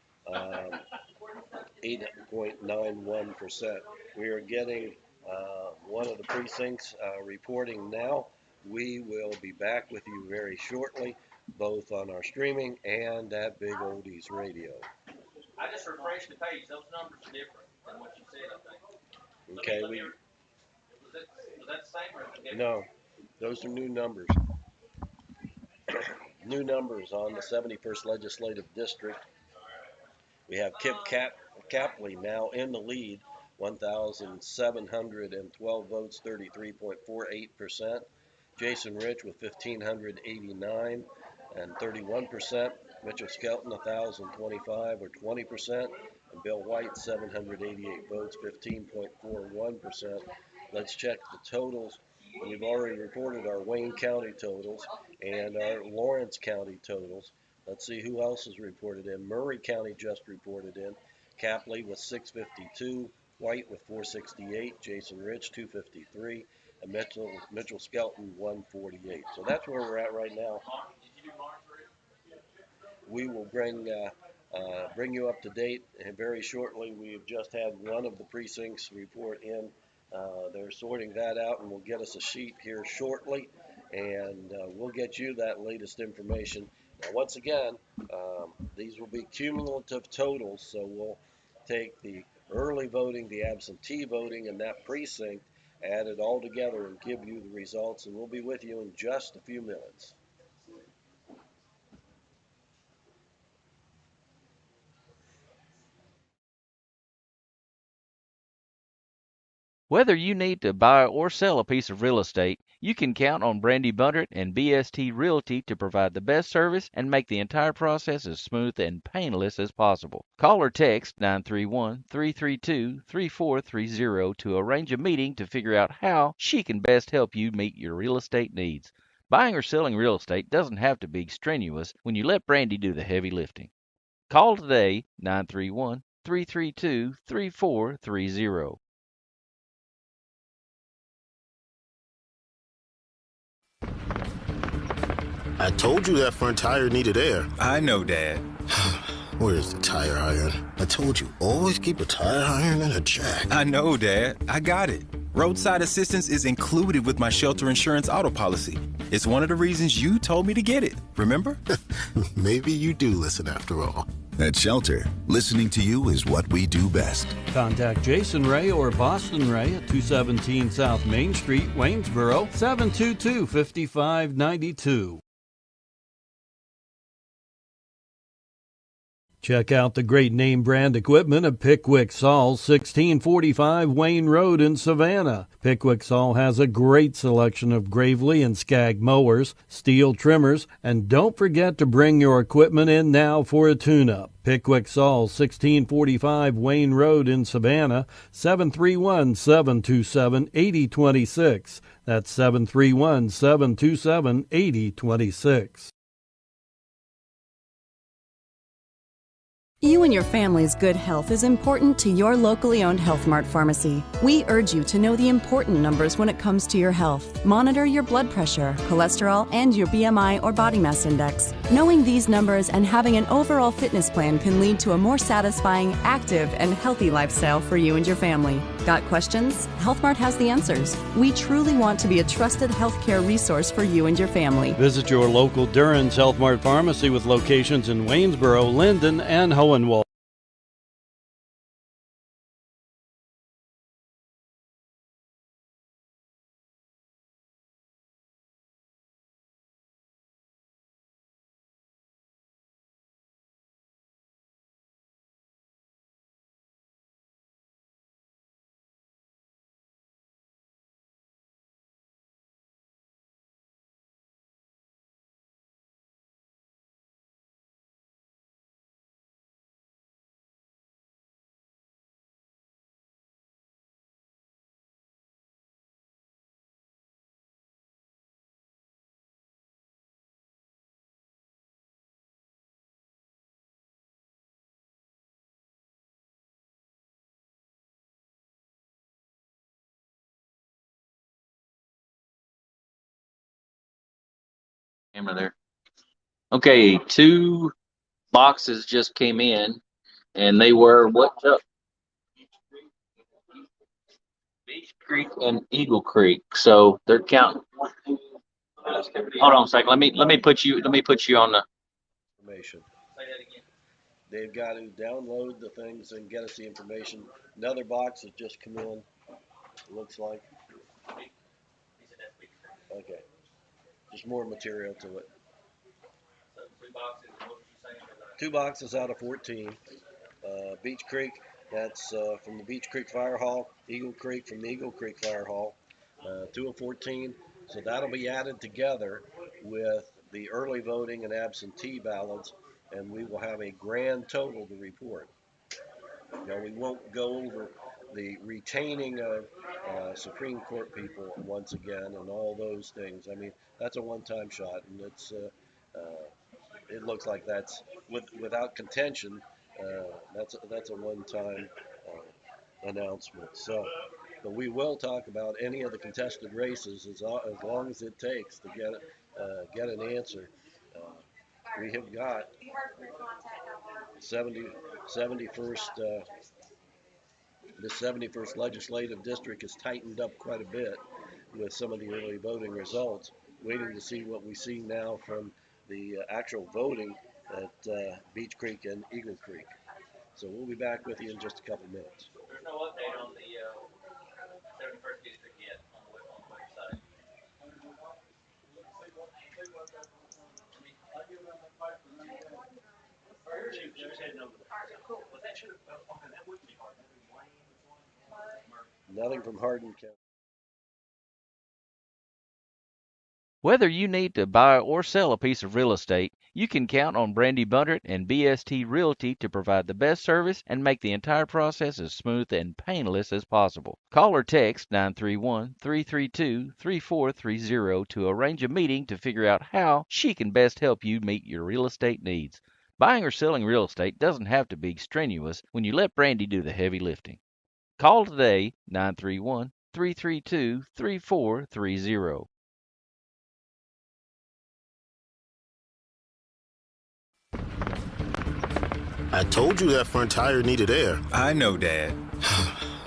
8.91%. We are getting one of the precincts reporting now. We will be back with you very shortly, both on our streaming and at Big Oldies Radio. I just refreshed the page. Those numbers are different than what you said, I think. Okay, was that the same or different? No, those are new numbers. New numbers on the 71st Legislative District. We have Kip Capley now in the lead, 1,712 votes, 33.48%. Jason Rich with 1,589 and 31%. Mitchell Skelton, 1,025 or 20%. And Bill White, 788 votes, 15.41%. Let's check the totals. We've already reported our Wayne County totals and our Lawrence County totals. Let's see who else is reported in. Murray County just reported in. Capley with 652, White with 468, Jason Rich 253, and Mitchell Skelton 148. So that's where we're at right now. We will bring you up to date very shortly. We've just had one of the precincts report in. They're sorting that out, and will get us a sheet here shortly, and we'll get you that latest information. Now, once again, these will be cumulative totals, so we'll take the early voting, the absentee voting, and that precinct, add it all together and give you the results, and we'll be with you in just a few minutes. Whether you need to buy or sell a piece of real estate, you can count on Brandy Bundert and BST Realty to provide the best service and make the entire process as smooth and painless as possible. Call or text 931-332-3430 to arrange a meeting to figure out how she can best help you meet your real estate needs. Buying or selling real estate doesn't have to be strenuous when you let Brandy do the heavy lifting. Call today 931-332-3430. I told you that front tire needed air. I know, Dad. Where's the tire iron? I told you, always keep a tire iron and a jack. I know, Dad. I got it. Roadside assistance is included with my shelter insurance auto policy. It's one of the reasons you told me to get it, remember? Maybe you do listen after all. At Shelter, listening to you is what we do best. Contact Jason Ray or Boston Ray at 217 South Main Street, Waynesboro, 722-5592. Check out the great name brand equipment of Pickwick Saul, 1645 Wayne Road in Savannah. Pickwick Saul has a great selection of Gravely and Skag mowers, steel trimmers, and don't forget to bring your equipment in now for a tune-up. Pickwick Saul, 1645 Wayne Road in Savannah, 731-727-8026. That's 731-727-8026. You and your family's good health is important to your locally owned Health Mart pharmacy. We urge you to know the important numbers when it comes to your health. Monitor your blood pressure, cholesterol, and your BMI or body mass index. Knowing these numbers and having an overall fitness plan can lead to a more satisfying, active, and healthy lifestyle for you and your family. Got questions? Health Mart has the answers. We truly want to be a trusted healthcare resource for you and your family. Visit your local Durhan's Health Mart pharmacy with locations in Waynesboro, Linden, and Hohenwald. Camera there. Okay, 2 boxes just came in, and they were what, Chuck? Beach Creek and Eagle Creek. So they're counting. Hold on a second. Let me put you on the Information. They've got to download the things and get us the information. Another box has just come in. It looks like. Okay. Just more material to it. 2 boxes out of 14. Beach Creek, that's from the Beach Creek Fire Hall. Eagle Creek from the Eagle Creek Fire Hall. 2 of 14. So that'll be added together with the early voting and absentee ballots, and we will have a grand total to report. Now, we won't go over the retaining of Supreme Court people once again and all those things. I mean, that's a one-time shot, and it's it looks like that's without contention. That's a one-time announcement. So, but we will talk about any of the contested races as long as it takes to get an answer. We have got 71st. The 71st legislative district has tightened up quite a bit with some of the early voting results. Waiting to see what we see now from the actual voting at Beach Creek and Eagle Creek. So we'll be back with you in just a couple minutes. There's no update on the 71st district yet on the website. Nothing from Hardin County. Whether you need to buy or sell a piece of real estate, you can count on Brandy Bundert and BST Realty to provide the best service and make the entire process as smooth and painless as possible. Call or text 931-332-3430 to arrange a meeting to figure out how she can best help you meet your real estate needs. Buying or selling real estate doesn't have to be strenuous when you let Brandy do the heavy lifting. Call today, 931-332-3430. I told you that front tire needed air. I know, Dad.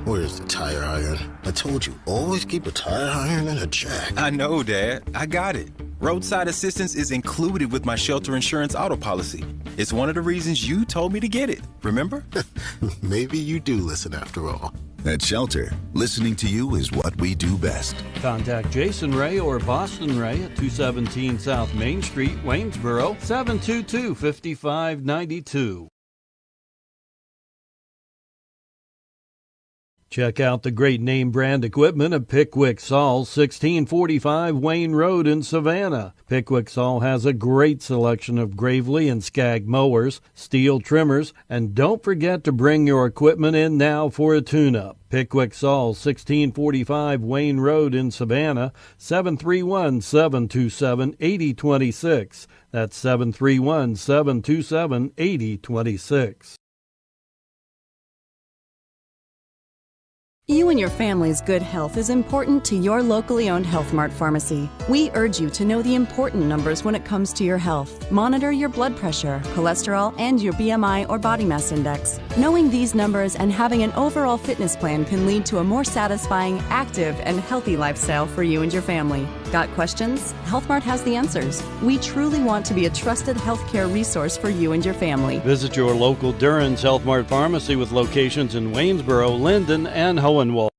Where's the tire iron? I told you, always keep a tire iron and a jack. I know, Dad. I got it. Roadside assistance is included with my shelter insurance auto policy. It's one of the reasons you told me to get it, remember? Maybe you do listen after all. At Shelter, listening to you is what we do best. Contact Jason Ray or Boston Ray at 217 South Main Street, Waynesboro, 722-5592. Check out the great name brand equipment of Pickwick Saw, 1645 Wayne Road in Savannah. Pickwick Saw has a great selection of Gravely and Skag mowers, steel trimmers, and don't forget to bring your equipment in now for a tune-up. Pickwick Saw, 1645 Wayne Road in Savannah, 731-727-8026. That's 731-727-8026. You and your family's good health is important to your locally owned Health Mart pharmacy. We urge you to know the important numbers when it comes to your health. Monitor your blood pressure, cholesterol, and your BMI or body mass index. Knowing these numbers and having an overall fitness plan can lead to a more satisfying, active, and healthy lifestyle for you and your family. Got questions? Health Mart has the answers. We truly want to be a trusted healthcare resource for you and your family. Visit your local Durhan's Health Mart pharmacy with locations in Waynesboro, Linden, and Hohenwald.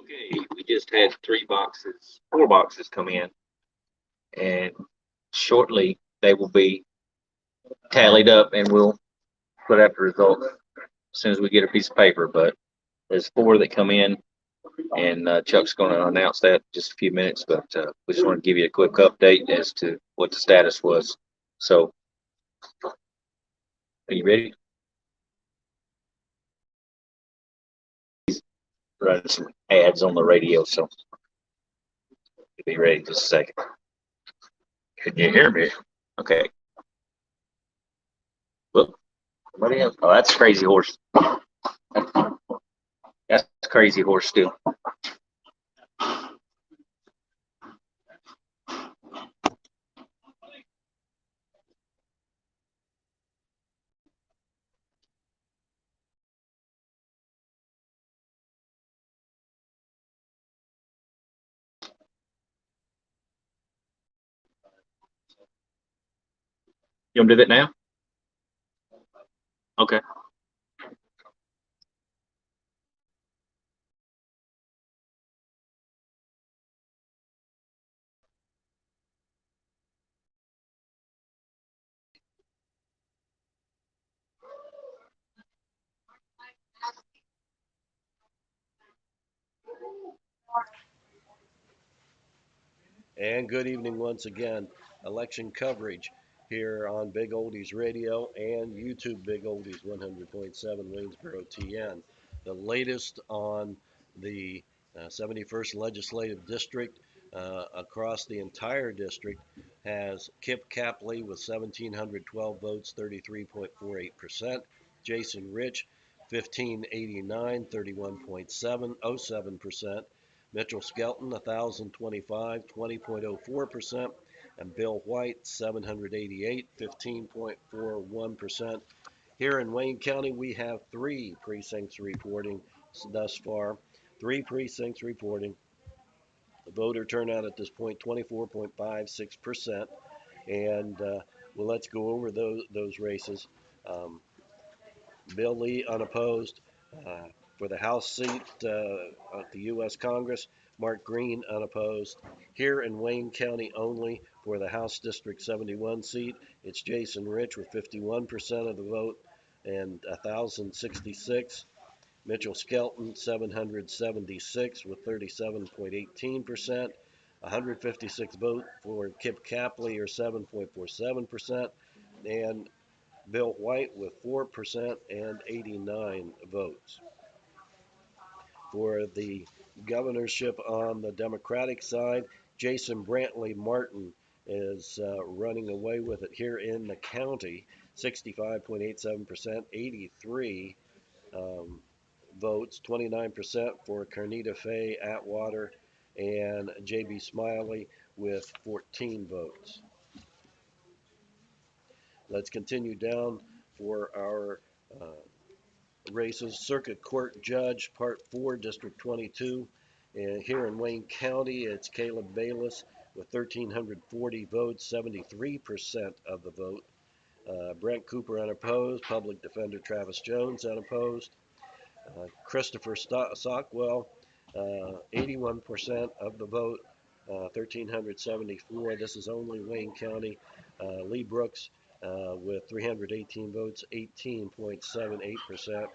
Okay, we just had 4 boxes come in, and shortly they will be tallied up and we'll put out the results as soon as we get a piece of paper. But there's 4 that come in, and Chuck's going to announce that in just a few minutes. But we just want to give you a quick update as to what the status was. So, are you ready? Running some ads on the radio, so be ready in just a second. Can you hear me? Okay. Look, somebody else. Oh, that's Crazy Horse. That's Crazy Horse still. You want to do that now? Okay. And good evening once again. Election coverage here on Big Oldies Radio and YouTube Big Oldies 100.7 Waynesboro TN. The latest on the 71st Legislative District across the entire district has Kip Capley with 1,712 votes, 33.48%. Jason Rich, 1,589, 31.707%. Mitchell Skelton, 1,025, 20.04%, and Bill White, 788, 15.41%. Here in Wayne County, we have 3 precincts reporting thus far. 3 precincts reporting. The voter turnout at this point, 24.56%. And well, let's go over those races. Bill Lee unopposed. For the House seat at the U.S. Congress, Mark Green unopposed. Here in Wayne County only for the House District 71 seat, it's Jason Rich with 51% of the vote and 1,066. Mitchell Skelton, 776 with 37.18%. 156 vote for Kip Capley, or 7.47%. And Bill White with 4% and 89 votes. For the governorship on the Democratic side, Jason Brantley Martin is running away with it here in the county, 65.87%, 83 votes, 29% for Carnita Faye Atwater and J.B. Smiley with 14 votes. Let's continue down for our races. Circuit Court Judge, Part 4, District 22. And here in Wayne County, it's Caleb Bayless with 1,340 votes, 73% of the vote. Brent Cooper unopposed. Public Defender Travis Jones unopposed. Christopher Sockwell, 81% of the vote, 1,374. This is only Wayne County. Lee Brooks with 318 votes, 18.78%.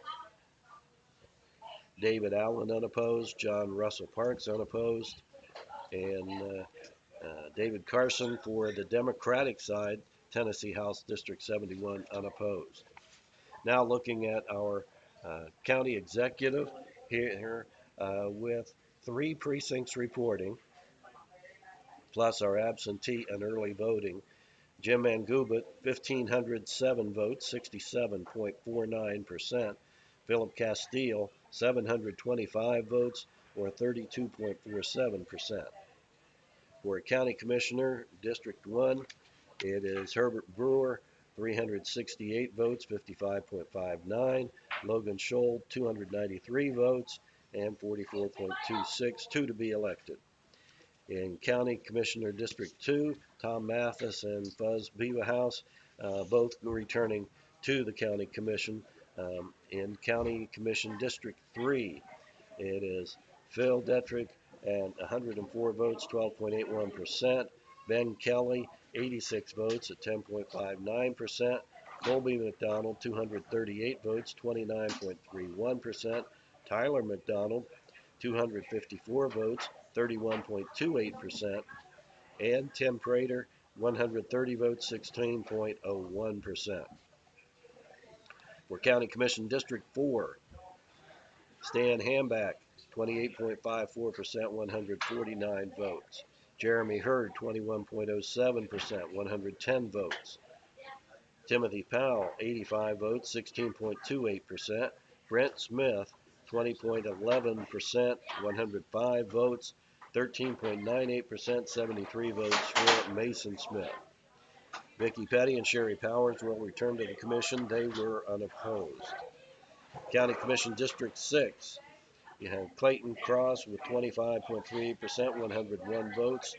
David Allen unopposed. John Russell Parks unopposed. And David Carson for the Democratic side, Tennessee House District 71 unopposed. Now looking at our county executive here with 3 precincts reporting, plus our absentee and early voting. Jim Mangubit, 1,507 votes, 67.49%. Philip Castile, 725 votes, or 32.47%. For County Commissioner, District 1, it is Herbert Brewer, 368 votes, 55.59. Logan Scholl, 293 votes, and 44.26, 2 to be elected. In County Commissioner District 2, Tom Mathis and Fuzz Beaverhouse, both returning to the County Commission. In County Commission District 3, it is Phil Detrick and 104 votes, 12.81%. Ben Kelly, 86 votes at 10.59%. Colby McDonald, 238 votes, 29.31%. Tyler McDonald, 254 votes, 31.28%. And Tim Prater, 130 votes, 16.01%. For County Commission District 4, Stan Hamback, 28.54%, 149 votes. Jeremy Hurd, 21.07%, 110 votes. Timothy Powell, 85 votes, 16.28%. Brent Smith, 20.11%, 105 votes. 13.98%, 73 votes for Mason Smith. Vicki Petty and Sherry Powers will return to the commission. They were unopposed. County Commission District 6, you have Clayton Cross with 25.38%, 101 votes.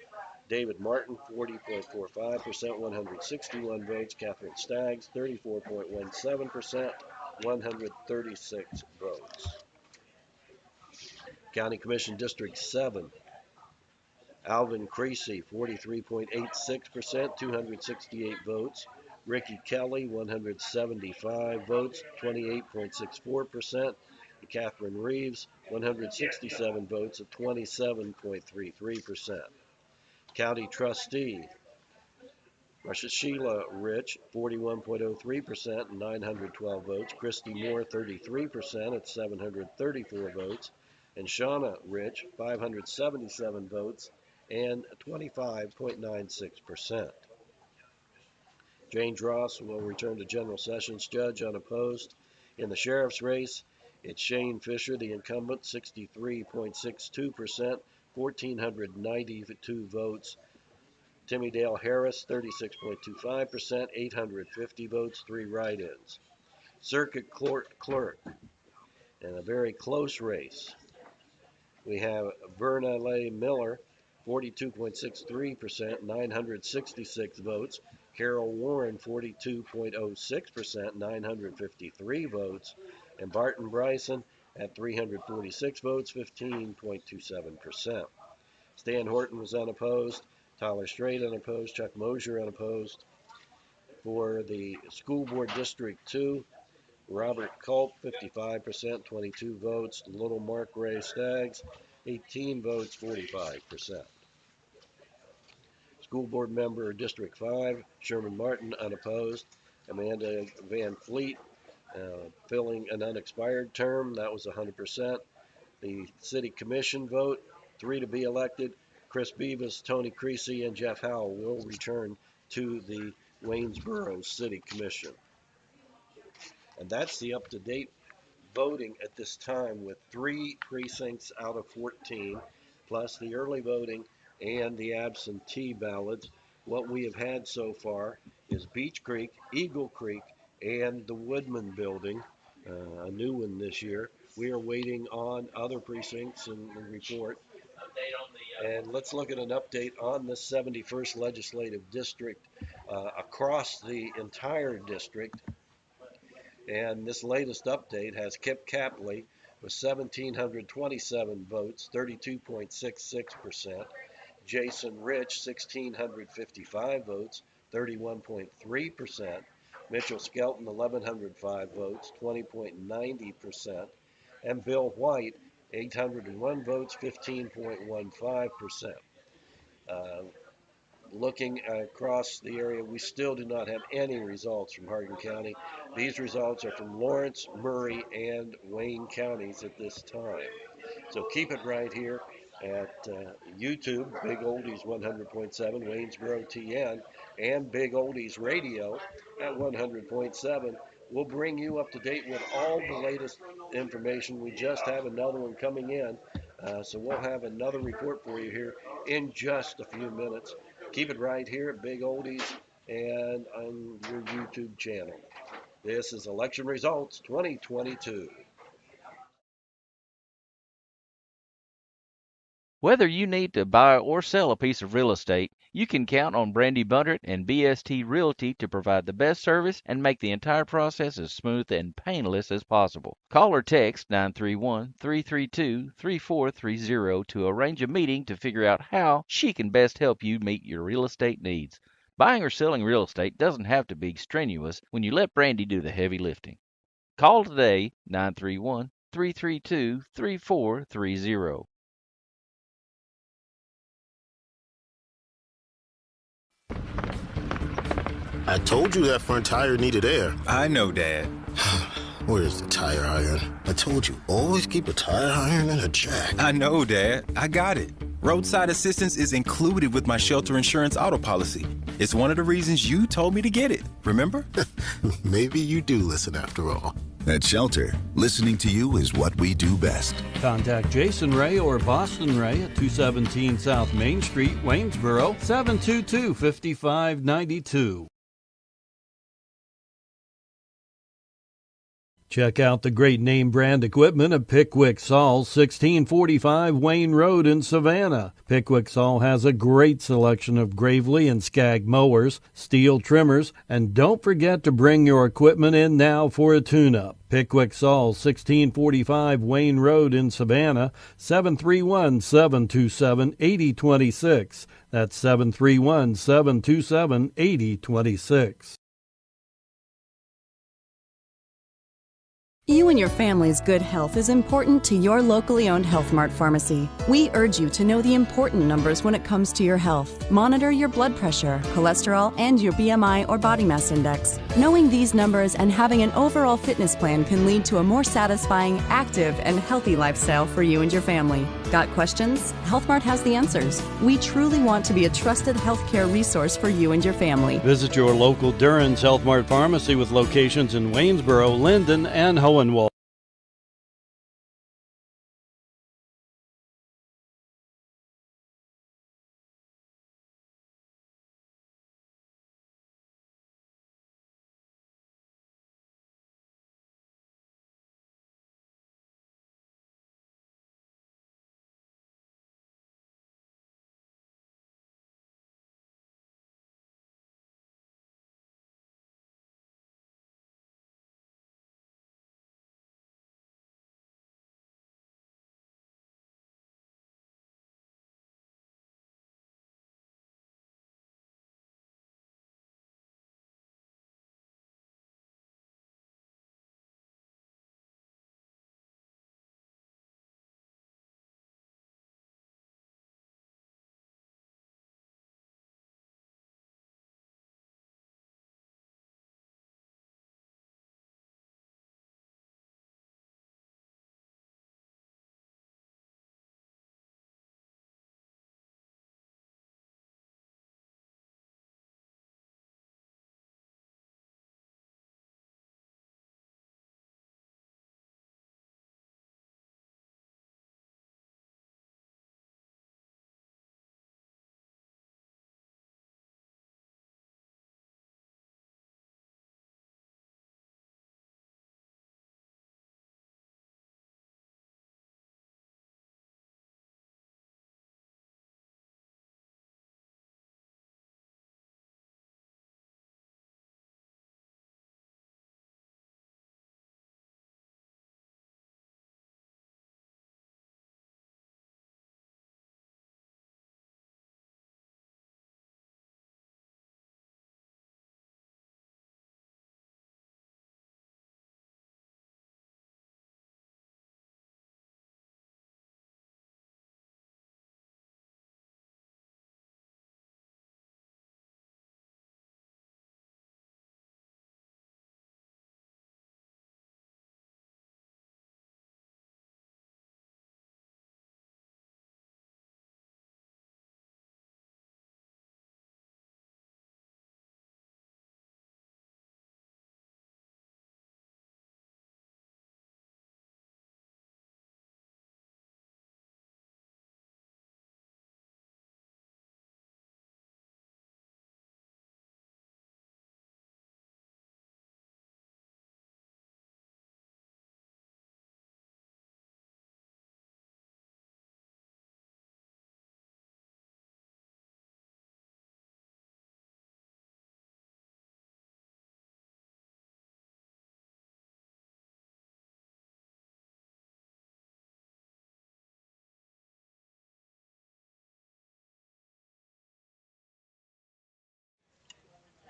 David Martin, 40.45%, 161 votes. Catherine Staggs, 34.17%, 136 votes. County Commission District 7, Alvin Creasy, 43.86%, 268 votes. Ricky Kelly, 175 votes, 28.64%. Catherine Reeves, 167 votes at 27.33%. County Trustee, Sheila Rich, 41.03%, 912 votes. Christy Moore, 33% at 734 votes. And Shauna Rich, 577 votes and 25.96%. James Ross will return to General Sessions Judge unopposed. In the sheriff's race, it's Shane Fisher, the incumbent, 63.62%, 1,492 votes. Timmy Dale Harris, 36.25%, 850 votes, 3 write-ins. Circuit Court Clerk, in a very close race, we have Verna Leigh Miller, 42.63%, 966 votes. Carol Warren, 42.06%, 953 votes. And Barton Bryson at 346 votes, 15.27%. Stan Horton was unopposed. Tyler Strait unopposed. Chuck Mosier unopposed. For the School Board District 2, Robert Culp, 55%, 22 votes. Little Mark Ray Staggs, 18 votes, 45%. School Board Member District 5, Sherman Martin, unopposed. Amanda Van Fleet, filling an unexpired term, that was 100%. The City Commission vote, 3 to be elected. Chris Beavis, Tony Creasy, and Jeff Howell will return to the Waynesboro City Commission. And that's the up-to-date voting at this time, with 3 precincts out of 14, plus the early voting and the absentee ballots. What we have had so far is Beech Creek, Eagle Creek, and the Woodman Building, a new one this year. We are waiting on other precincts and report. And let's look at an update on the 71st Legislative District across the entire district. And this latest update has Kip Capley with 1,727 votes, 32.66%. Jason Rich, 1,655 votes, 31.3%. Mitchell Skelton, 1,105 votes, 20.90%. And Bill White, 801 votes, 15.15%. Looking across the area, we still do not have any results from Hardin County. These results are from Lawrence, Murray, and Wayne counties at this time. So keep it right here at YouTube, Big Oldies 100.7, Waynesboro TN, and Big Oldies Radio at 100.7. We'll bring you up to date with all the latest information. We just have another one coming in, so we'll have another report for you here in just a few minutes. Keep it right here at Big Oldies and on your YouTube channel. This is Election Results 2022. Whether you need to buy or sell a piece of real estate, you can count on Brandy Bundert and BST Realty to provide the best service and make the entire process as smooth and painless as possible. Call or text 931-332-3430 to arrange a meeting to figure out how she can best help you meet your real estate needs. Buying or selling real estate doesn't have to be strenuous when you let Brandy do the heavy lifting. Call today 931-332-3430. I told you that front tire needed air. I know, Dad. Where's the tire iron? I told you, always keep a tire iron in a jack. I know, Dad. I got it. Roadside assistance is included with my shelter insurance auto policy. It's one of the reasons you told me to get it, remember? Maybe you do listen after all. At Shelter, listening to you is what we do best. Contact Jason Ray or Boston Ray at 217 South Main Street, Waynesboro, 722-5592. Check out the great name brand equipment of Pickwick Saul, 1645 Wayne Road in Savannah. Pickwick Saul has a great selection of Gravely and Skag mowers, steel trimmers, and don't forget to bring your equipment in now for a tune-up. Pickwick Saul, 1645 Wayne Road in Savannah, 731-727-8026. That's 731-727-8026. You and your family's good health is important to your locally owned Health Mart pharmacy. We urge you to know the important numbers when it comes to your health. Monitor your blood pressure, cholesterol, and your BMI or body mass index. Knowing these numbers and having an overall fitness plan can lead to a more satisfying, active, and healthy lifestyle for you and your family. Got questions? Health Mart has the answers. We truly want to be a trusted healthcare resource for you and your family. Visit your local Durhan's Health Mart pharmacy with locations in Waynesboro, Linden, and Hohenwald.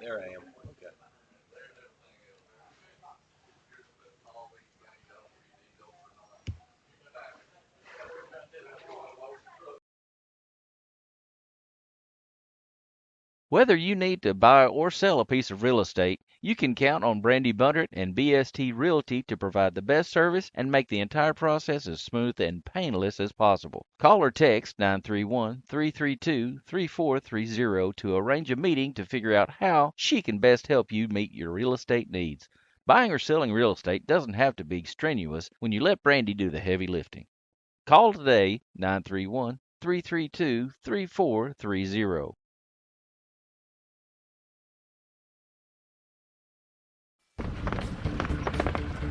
There I am. Okay. Whether you need to buy or sell a piece of real estate, you can count on Brandy Bundert and BST Realty to provide the best service and make the entire process as smooth and painless as possible. Call or text 931-332-3430 to arrange a meeting to figure out how she can best help you meet your real estate needs. Buying or selling real estate doesn't have to be strenuous when you let Brandy do the heavy lifting. Call today 931-332-3430.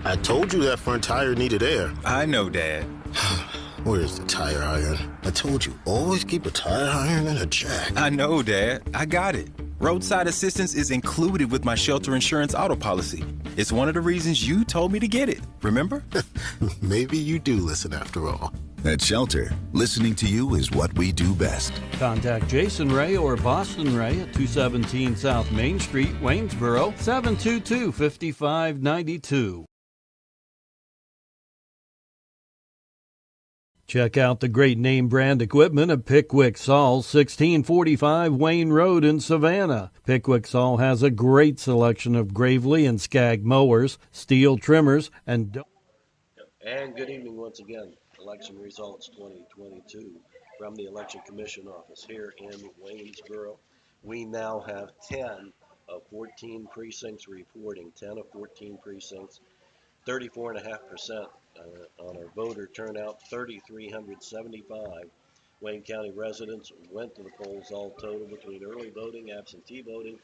I told you that front tire needed air. I know, Dad. Where's the tire iron? I told you, always keep a tire iron and a jack. I know, Dad. I got it. Roadside assistance is included with my shelter insurance auto policy. It's one of the reasons you told me to get it, remember? Maybe you do listen after all. At Shelter, listening to you is what we do best. Contact Jason Ray or Boston Ray at 217 South Main Street, Waynesboro, 722-5592. Check out the great name brand equipment of Pickwick Saul, 1645 Wayne Road in Savannah. Pickwick Saul has a great selection of Gravely and Skag mowers, steel trimmers, and... And good evening once again. Election results 2022 from the Election Commission office here in Waynesboro. We now have 10 of 14 precincts reporting, 10 of 14 precincts, 34.5% on our voter turnout, 3,375 Wayne County residents went to the polls all total between early voting, absentee voting,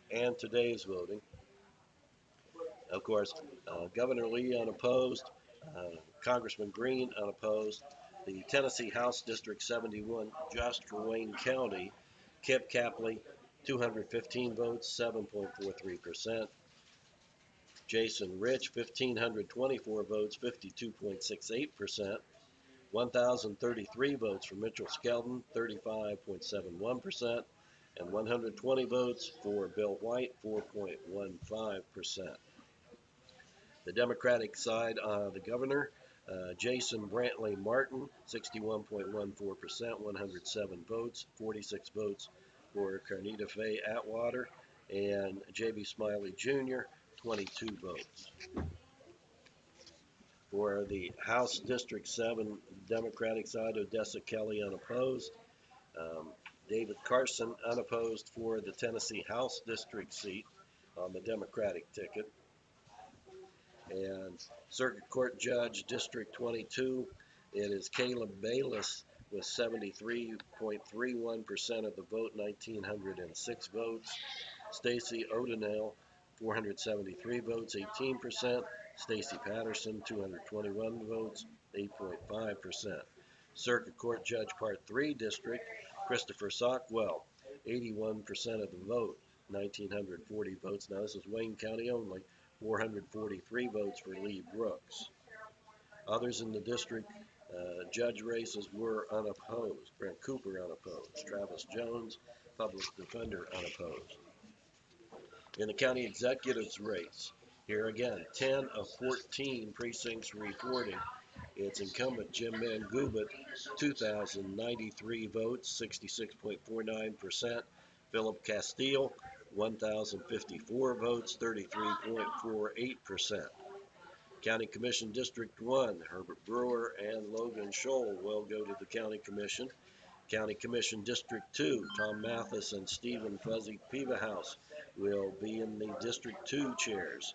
and today's voting. Of course, Governor Lee unopposed, Congressman Green unopposed. The Tennessee House District 71, just for Wayne County, Kip Capley, 215 votes, 7.43%. Jason Rich, 1,524 votes, 52.68%. 1,033 votes for Mitchell Skelton, 35.71%. And 120 votes for Bill White, 4.15%. The Democratic side, the governor, Jason Brantley Martin, 61.14%, 107 votes, 46 votes for Carnita Faye Atwater, and J.B. Smiley Jr., 22 votes. For the House District 7 Democratic side, Odessa Kelly unopposed, David Carson unopposed for the Tennessee House District seat on the Democratic ticket. And Circuit Court Judge District 22, it is Caleb Bayless with 73.31% of the vote, 1,906 votes. Stacy O'Donnell, 473 votes, 18%. Stacy Patterson, 221 votes, 8.5%. Circuit Court Judge Part 3 District, Christopher Sockwell, 81% of the vote, 1,940 votes. Now this is Wayne County only. 443 votes for Lee Brooks. Others in the district judge races were unopposed. Brent Cooper unopposed. Travis Jones, public defender, unopposed. In the county executive's race, here again, 10 of 14 precincts reporting. It's incumbent Jim Mangubit, 2,093 votes, 66.49%. Philip Castile, 1,054 votes, 33.48%. County Commission District 1, Herbert Brewer and Logan Scholl will go to the County Commission. County Commission District 2, Tom Mathis and Stephen Fuzzy Peevahouse will be in the District 2 chairs.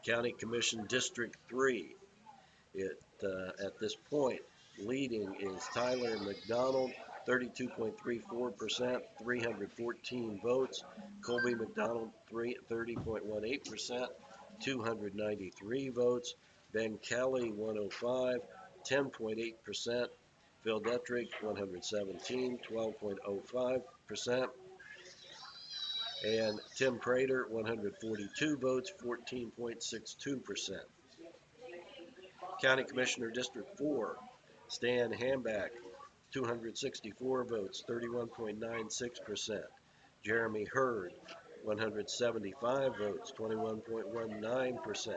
County Commission District 3, at this point, leading is Tyler McDonald, 32.34%, 314 votes. Colby McDonald, 30.18%, 293 votes. Ben Kelly, 105, 10.8%. Phil Detrick, 117, 12.05%. And Tim Prater, 142 votes, 14.62%. County Commissioner District 4, Stan Hambach, 264 votes, 31.96%. Jeremy Hurd, 175 votes, 21.19%.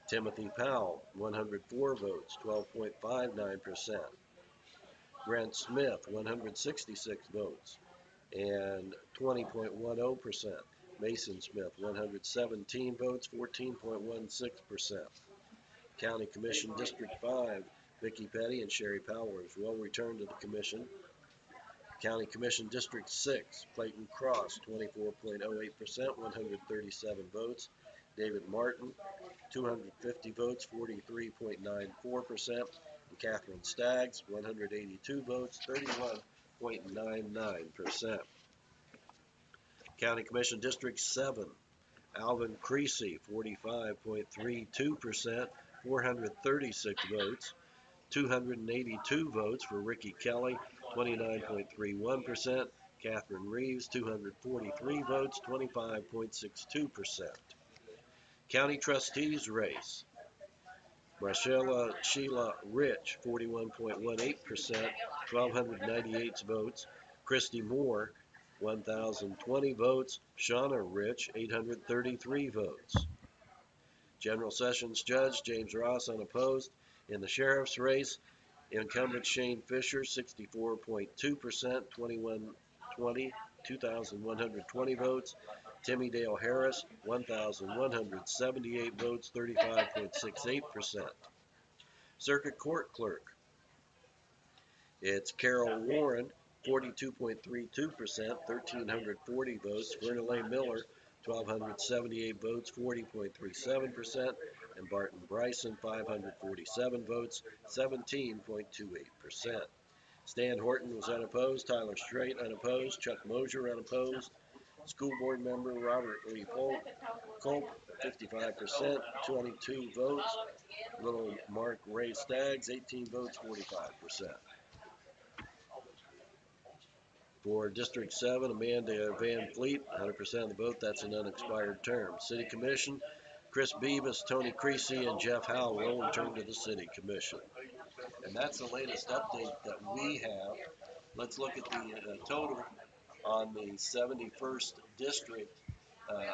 Timothy Powell, 104 votes, 12.59%. Brent Smith, 166 votes, and 20.10%. Mason Smith, 117 votes, 14.16%. County Commission District 5, Vicki Petty and Sherry Powers will return to the commission. County Commission District 6, Clayton Cross, 24.08%, 137 votes. David Martin, 250 votes, 43.94%. And Catherine Staggs, 182 votes, 31.99%. County Commission District 7, Alvin Creasy, 45.32%, 436 votes. 282 votes for Ricky Kelly, 29.31%. Catherine Reeves, 243 votes, 25.62%. County Trustees race. Marcella Sheila Rich, 41.18%, 1,298 votes. Christy Moore, 1,020 votes. Shauna Rich, 833 votes. General Sessions Judge James Ross unopposed. In the sheriff's race, incumbent Shane Fisher, 64.2%, 2120, 2,120 votes. Timmy Dale Harris, 1,178 votes, 35.68%. Circuit Court Clerk, it's Carol Warren, 42.32%, 1,340 votes. Verna Miller, 1,278 votes, 40.37%. And Barton Bryson, 547 votes, 17.28%. Stan Horton was unopposed. Tyler Strait unopposed. Chuck Mosier unopposed. School board member Robert Lee Culp, 55%, 22 votes. Little Mark Ray Staggs, 18 votes, 45%. For District 7, Amanda Van Fleet, 100% of the vote. That's an unexpired term. City Commission, Chris Beavis, Tony Creasy, and Jeff Howell will return to the City Commission. And that's the latest update that we have. Let's look at the total on the 71st District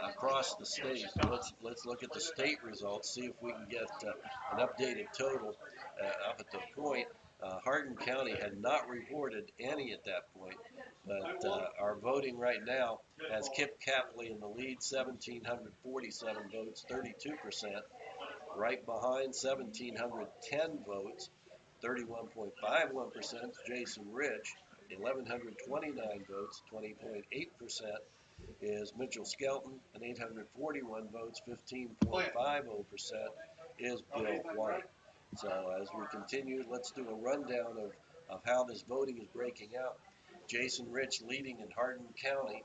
across the state. Let's look at the state results, see if we can get an updated total up at the point. Hardin County had not reported any at that point, but our voting right now has Kip Capley in the lead, 1,747 votes, 32%. Right behind, 1,710 votes, 31.51%, Jason Rich. 1,129 votes, 20.8%, is Mitchell Skelton, and 841 votes, 15.50%, is Bill White. So as we continue, let's do a rundown of how this voting is breaking out. Jason Rich leading in Hardin County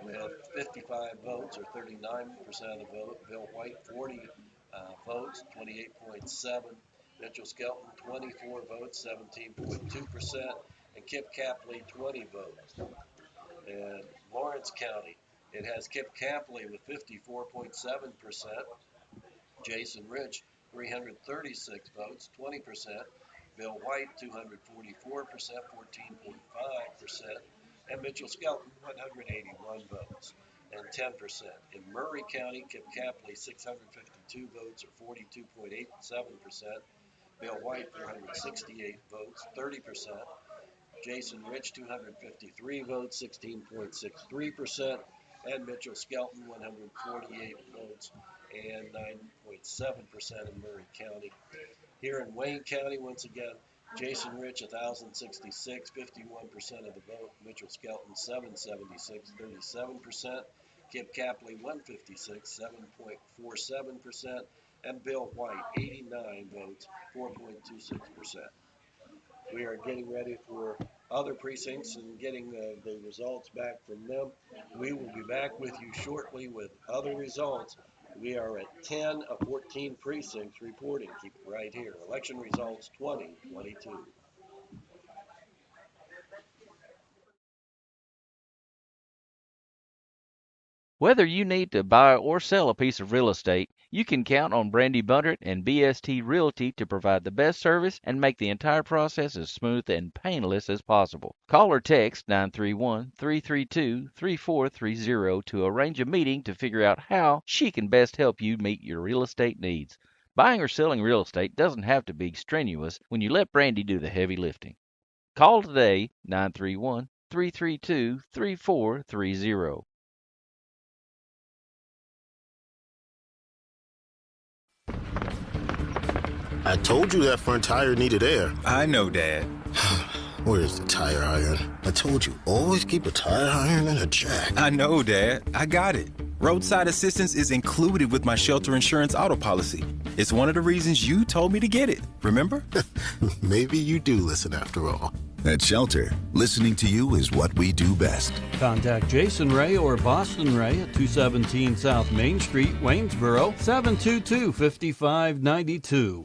with 55 votes, or 39% of the vote. Bill White, 40 votes, 28.7%. Mitchell Skelton, 24 votes, 17.2%. And Kip Capley, 20 votes. And Lawrence County, it has Kip Capley with 54.7%. Jason Rich, 336 votes, 20%. Bill White, 244%, 14.5%. And Mitchell Skelton, 181 votes, and 10%. In Murray County, Kip Capley, 652 votes, or 42.87%. Bill White, 468 votes, 30%. Jason Rich, 253 votes, 16.63%. And Mitchell Skelton, 148 votes, and 9.7% in Murray County. Here in Wayne County, once again, Jason Rich, 1,066, 51% of the vote. Mitchell Skelton, 776, 37%. Kip Capley, 156, 7.47%. And Bill White, 89 votes, 4.26%. We are getting ready for other precincts and getting the results back from them. We will be back with you shortly with other results. We are at 10 of 14 precincts reporting. Keep it right here. Election results 2022. Whether you need to buy or sell a piece of real estate, you can count on Brandy Bundert and BST Realty to provide the best service and make the entire process as smooth and painless as possible. Call or text 931-332-3430 to arrange a meeting to figure out how she can best help you meet your real estate needs. Buying or selling real estate doesn't have to be strenuous when you let Brandy do the heavy lifting. Call today 931-332-3430. I told you that front tire needed air. I know, Dad. Where's the tire iron? I told you, always keep a tire iron and a jack. I know, Dad. I got it. Roadside assistance is included with my shelter insurance auto policy. It's one of the reasons you told me to get it, remember? Maybe you do listen after all. At Shelter, listening to you is what we do best. Contact Jason Ray or Boston Ray at 217 South Main Street, Waynesboro, 722-5592.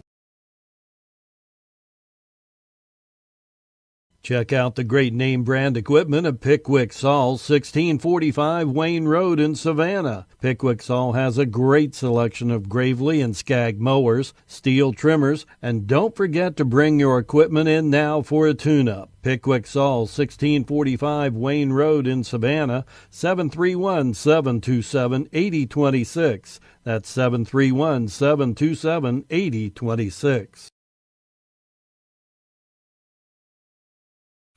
Check out the great name brand equipment of Pickwick Saul, 1645 Wayne Road in Savannah. Pickwick Saul has a great selection of Gravely and Skag mowers, steel trimmers, and don't forget to bring your equipment in now for a tune-up. Pickwick Saul, 1645 Wayne Road in Savannah, 731-727-8026. That's 731-727-8026.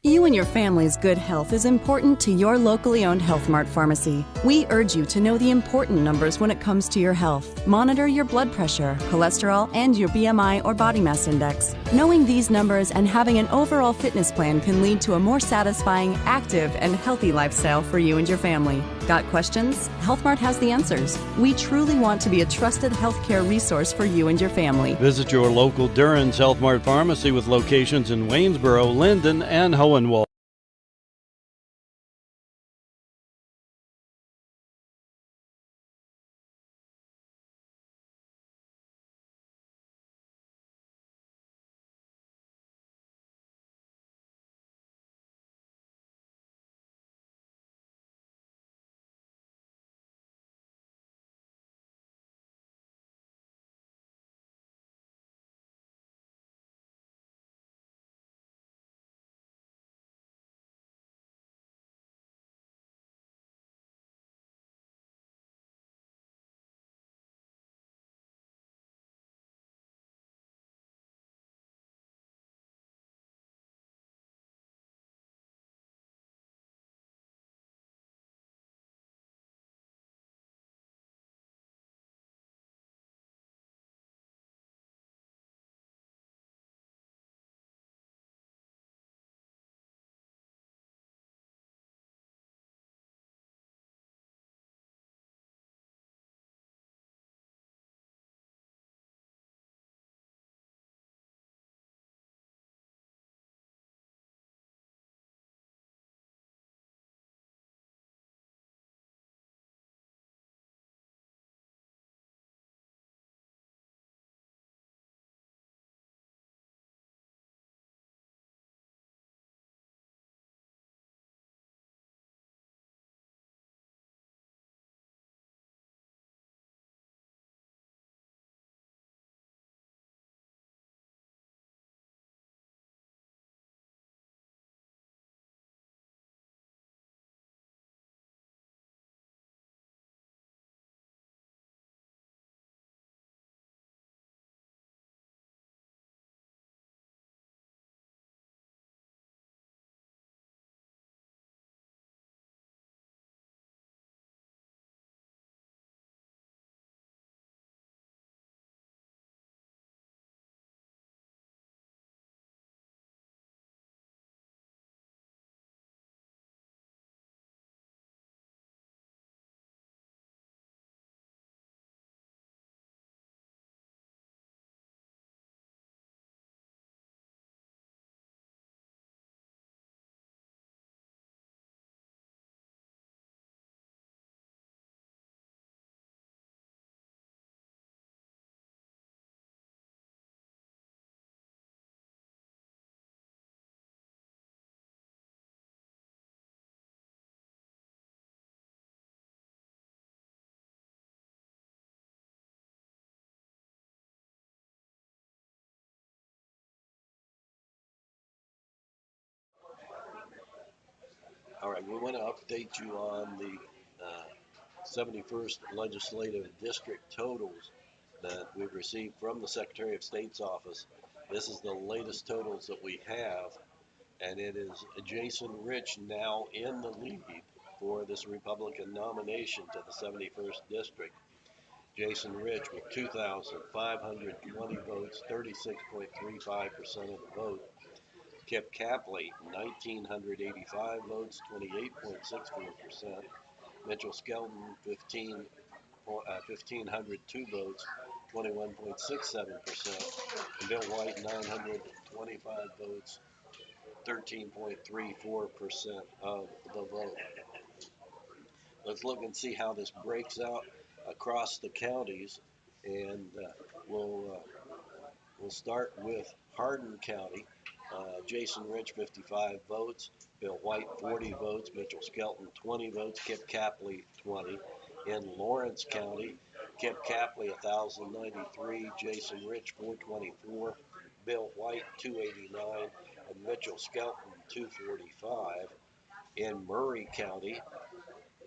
You and your family's good health is important to your locally owned Health Mart pharmacy. We urge you to know the important numbers when it comes to your health. Monitor your blood pressure, cholesterol, and your BMI or body mass index. Knowing these numbers and having an overall fitness plan can lead to a more satisfying, active, and healthy lifestyle for you and your family. Got questions? Health Mart has the answers. We truly want to be a trusted healthcare resource for you and your family. Visit your local Durhan's Health Mart pharmacy with locations in Waynesboro, Linden, and Hohenwald. All right, we want to update you on the 71st Legislative District totals that we've received from the Secretary of State's office. This is the latest totals that we have, and it is Jason Rich now in the lead for this Republican nomination to the 71st District. Jason Rich with 2,520 votes, 36.35% of the vote. Kip Capley, 1,985 votes, 28.64%. Mitchell Skelton, 1,502 votes, 21.67%. And Bill White, 925 votes, 13.34% of the vote. Let's look and see how this breaks out across the counties, and we'll start with Hardin County. Jason Rich, 55 votes. Bill White, 40 votes. Mitchell Skelton, 20 votes. Kip Capley, 20. In Lawrence County, Kip Capley, 1,093. Jason Rich, 424. Bill White, 289. And Mitchell Skelton, 245. In Murray County,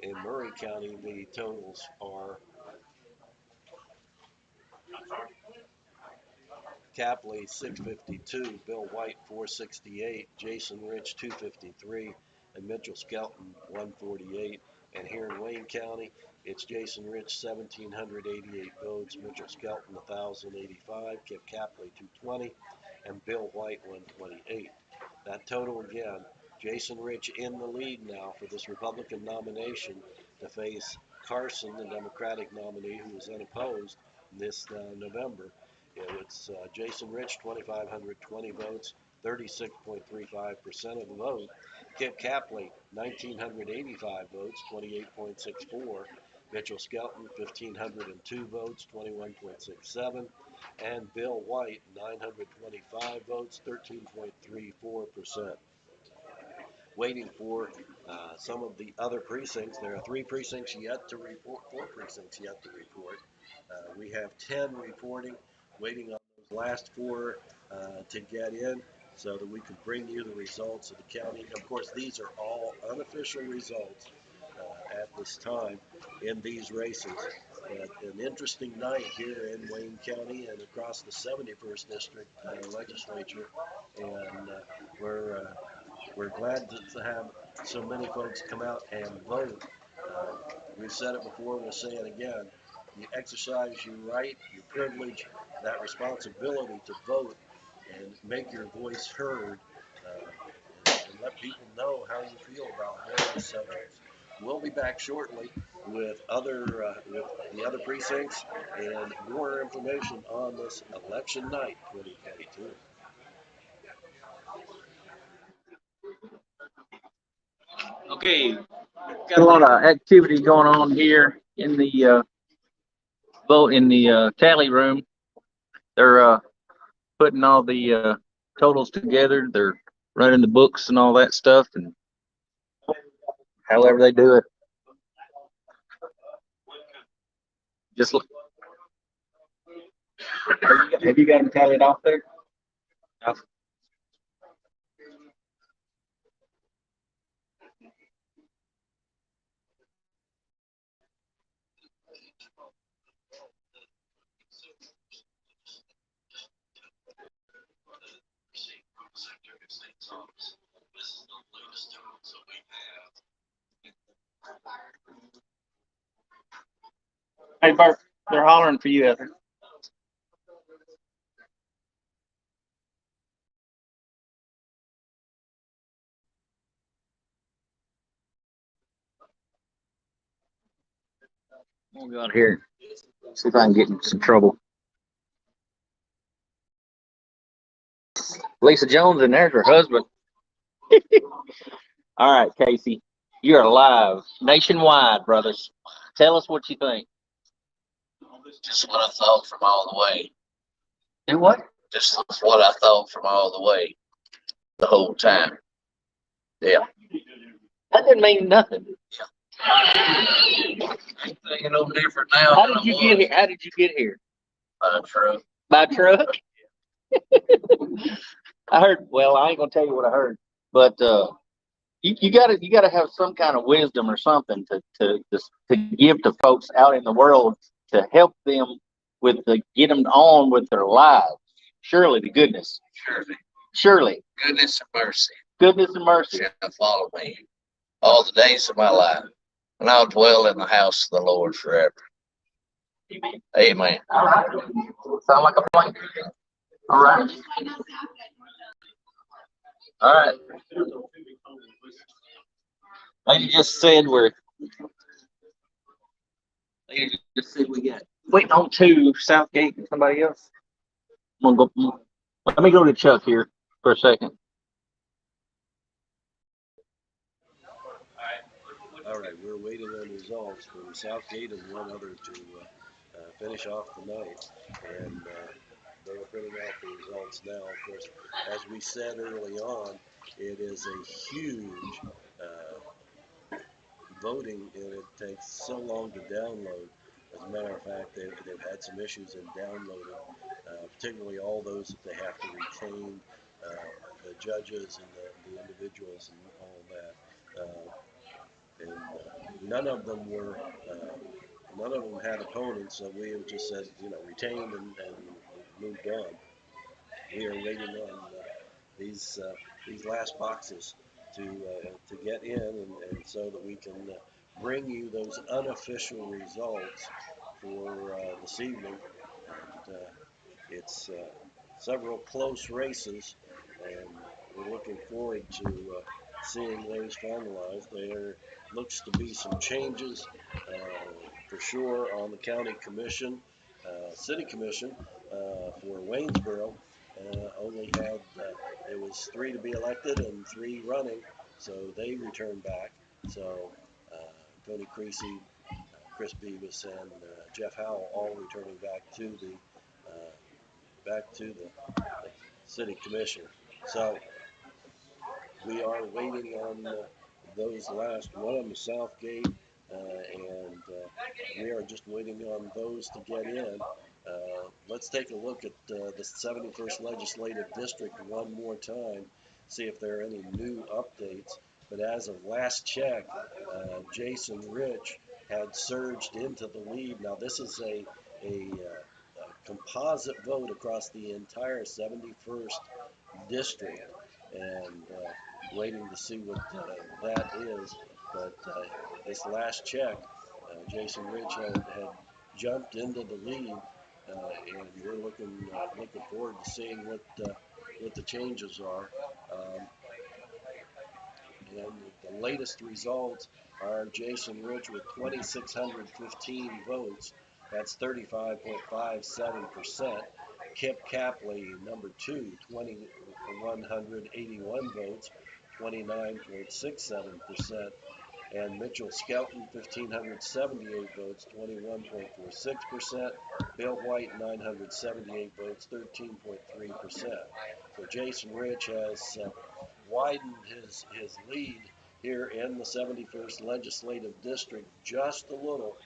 the totals are Capley 652, Bill White 468, Jason Rich 253, and Mitchell Skelton 148. And here in Wayne County, it's Jason Rich 1,788 votes, Mitchell Skelton 1,085, Kip Capley 220, and Bill White 128. That total again, Jason Rich in the lead now for this Republican nomination to face Carson, the Democratic nominee who was unopposed this November. It's Jason Rich, 2,520 votes, 36.35% of the vote. Kip Capley, 1,985 votes, 28.64. Mitchell Skelton, 1,502 votes, 21.67. And Bill White, 925 votes, 13.34%. Waiting for some of the other precincts. There are 3 precincts yet to report, 4 precincts yet to report. We have 10 reporting, waiting on those last 4 to get in so that we can bring you the results of the county. Of course, these are all unofficial results at this time in these races. An interesting night here in Wayne County and across the 71st District legislature, and we're glad to have so many folks come out and vote. We've said it before, we'll say it again. You exercise your right, your privilege, that responsibility to vote and make your voice heard, and let people know how you feel about various subjects. We'll be back shortly with with the other precincts and more information on this election night 2022. Okay, got a lot of activity going on here in the tally room. They're putting all the totals together. They're running the books and all that stuff, and however they do it. Just look. Have you got them tallied off there? No. Hey, Bert, they're hollering for you out there. We'll go out here and see if I can get in some trouble. Lisa Jones, and there's her husband. All right, Casey, you're live nationwide, brothers. Tell us what you think. Just what I thought from all the way. Do what? Just what I thought from all the way, the whole time. Yeah. That didn't mean nothing. Ain't thinking no different now. How did you get here? How did you get here? By truck. By truck? I heard. Well, I ain't gonna tell you what I heard, but you gotta have some kind of wisdom or something to give to folks out in the world to help them get them on with their lives. Surely the goodness. Surely. Goodness and mercy Goodness and mercy shall follow me all the days of my life, and I'll dwell in the house of the Lord forever. Amen. Amen. All right. Sound like a plan. All right. All right. Lady just said we got waiting on two Southgate and somebody else. I'm gonna go. Let me go to Chuck here for a second. All right, we're waiting on results from Southgate and one other to finish off the night. And they're printing out the results now. Of course, as we said early on, it is a huge voting, and it takes so long to download. As a matter of fact, they've had some issues in downloading, particularly all those that they have to retain, the judges and the individuals and all that. And none of them had opponents, so we have just said, retained and moved on. We are waiting on these last boxes to get in, and so that we can bring you those unofficial results for this evening. And it's several close races, and we're looking forward to seeing those finalized. There looks to be some changes for sure on the county commission, city commission for Waynesboro. Only had it was 3 to be elected and 3 running, so they returned back. So Tony Creasy, Chris Beavis, and Jeff Howell all returning back to the city commission. So we are waiting on those last. One of them is Southgate, and we are just waiting on those to get in. Let's take a look at the 71st Legislative District one more time, see if there are any new updates. But as of last check, Jason Rich had surged into the lead. Now this is a composite vote across the entire 71st district, and waiting to see what that is. But this last check, Jason Rich had jumped into the lead, and we're looking forward to seeing what the changes are. And the latest results are Jason Rich with 2,615 votes. That's 35.57%. Kip Capley, number 2, 2,181 votes, 29.67%. And Mitchell Skelton, 1,578 votes, 21.46%. Bill White, 978 votes, 13.3%. So Jason Rich has widened his lead here in the 71st Legislative District just a little,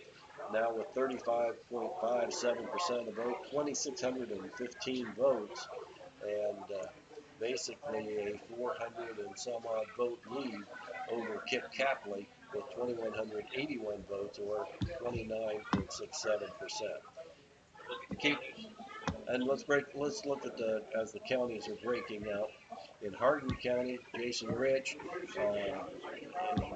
now with 35.57% of the vote, 2,615 votes, and basically a 400 and some odd vote lead over Kip Capley with 2,181 votes, or 29.67%. And let's look at as the counties are breaking out. In Hardin County, Jason Rich is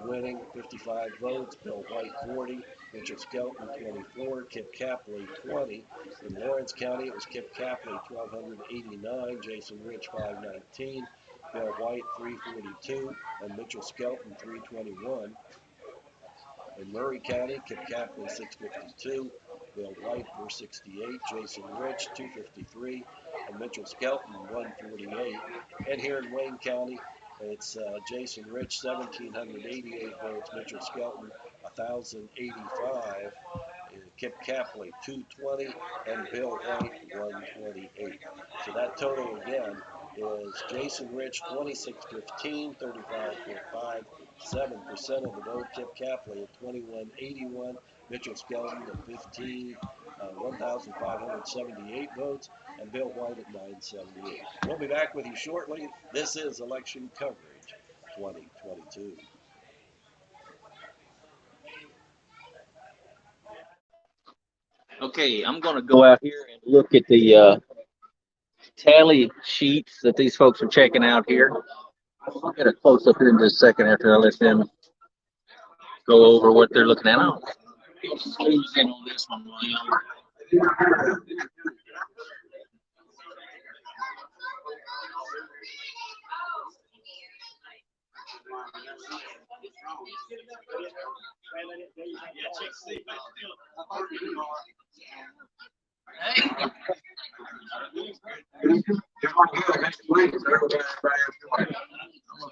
winning, 55 votes. Bill White 40, Richard Skelton 24, Kip Capley 20. In Lawrence County, it was Kip Capley 1,289, Jason Rich 519, Bill White 342, and Mitchell Skelton 321. In Murray County, Kip Capley 652, Bill White 468, Jason Rich 253, and Mitchell Skelton 148. And here in Wayne County, it's Jason Rich 1,788 votes, Mitchell Skelton 1,085, Kip Capley 220, and Bill White 128. So that total again is Jason Rich 2615, 35.57% of the vote. Kip Capley at 2181, Mitchell Skelton at 1,578 votes, and Bill White at 978. We'll be back with you shortly. This is election coverage. 2022. Okay, I'm going to go out here and look at the tally sheets that these folks are checking out here. I'll get a close up here in just a second after I let them go over what they're looking at. I'll squeeze in on this one while y'all.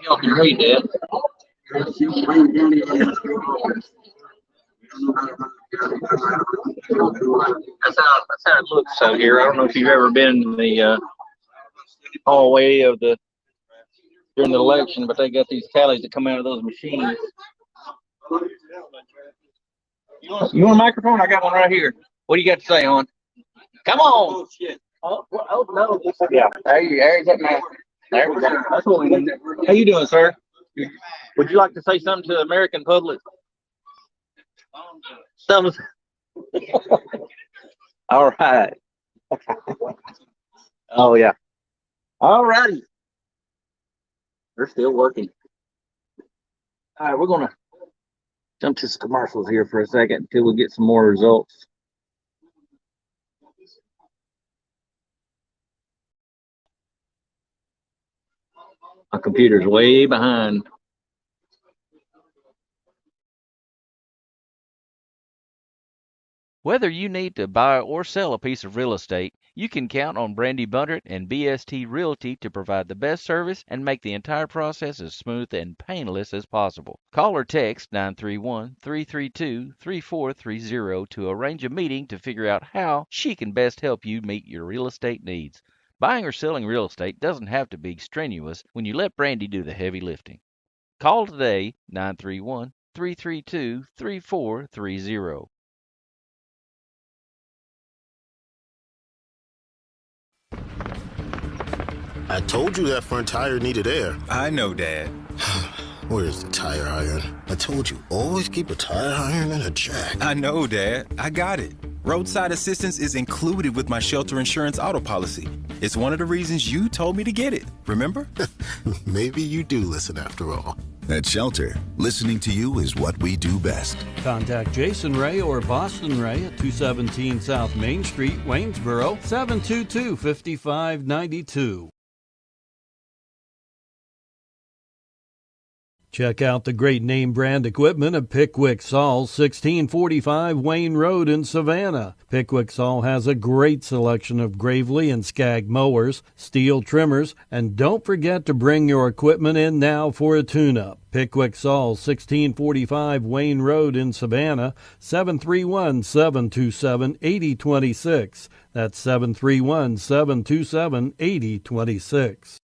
Help you read that. That's how it looks out here. I don't know if you've ever been in the hallway of the during the election, but they got these tallies that come out of those machines. You want a microphone? I got one right here. What do you got to say, hon? Come on. Oh no. Yeah. There's that man. There we go. That's what we need. How you doing, sir? Would you like to say something to the American public? Something. All right. Oh yeah. All righty. They're still working. All right, we're gonna jump to some commercials here for a second until we get some more results. My computer's way behind. Whether you need to buy or sell a piece of real estate, you can count on Brandy Bundert and BST Realty to provide the best service and make the entire process as smooth and painless as possible. Call or text 931-332-3430 to arrange a meeting to figure out how she can best help you meet your real estate needs. Buying or selling real estate doesn't have to be strenuous when you let Brandy do the heavy lifting. Call today 931-332-3430. I told you that front tire needed air. I know, Dad. Where's the tire iron? I told you, always keep a tire iron and a jack. I know, Dad. I got it. Roadside assistance is included with my shelter insurance auto policy. It's one of the reasons you told me to get it, remember? Maybe you do listen after all. At Shelter, listening to you is what we do best. Contact Jason Ray or Boston Ray at 217 South Main Street, Waynesboro, 722-5592. Check out the great name brand equipment of Pickwick Saw, 1645 Wayne Road in Savannah. Pickwick Saw has a great selection of Gravely and Skag mowers, steel trimmers, and don't forget to bring your equipment in now for a tune-up. Pickwick Saw, 1645 Wayne Road in Savannah, 731-727-8026. That's 731-727-8026.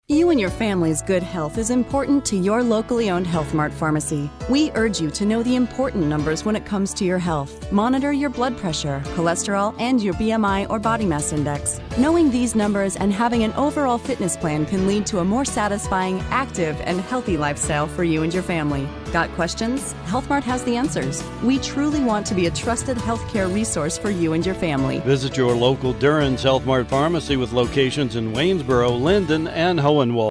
You and your family's good health is important to your locally owned Health Mart pharmacy. We urge you to know the important numbers when it comes to your health. Monitor your blood pressure, cholesterol, and your BMI or body mass index. Knowing these numbers and having an overall fitness plan can lead to a more satisfying, active, and healthy lifestyle for you and your family. Got questions? Health Mart has the answers. We truly want to be a trusted healthcare resource for you and your family. Visit your local Durhan's Health Mart pharmacy with locations in Waynesboro, Linden, and Hohenwald.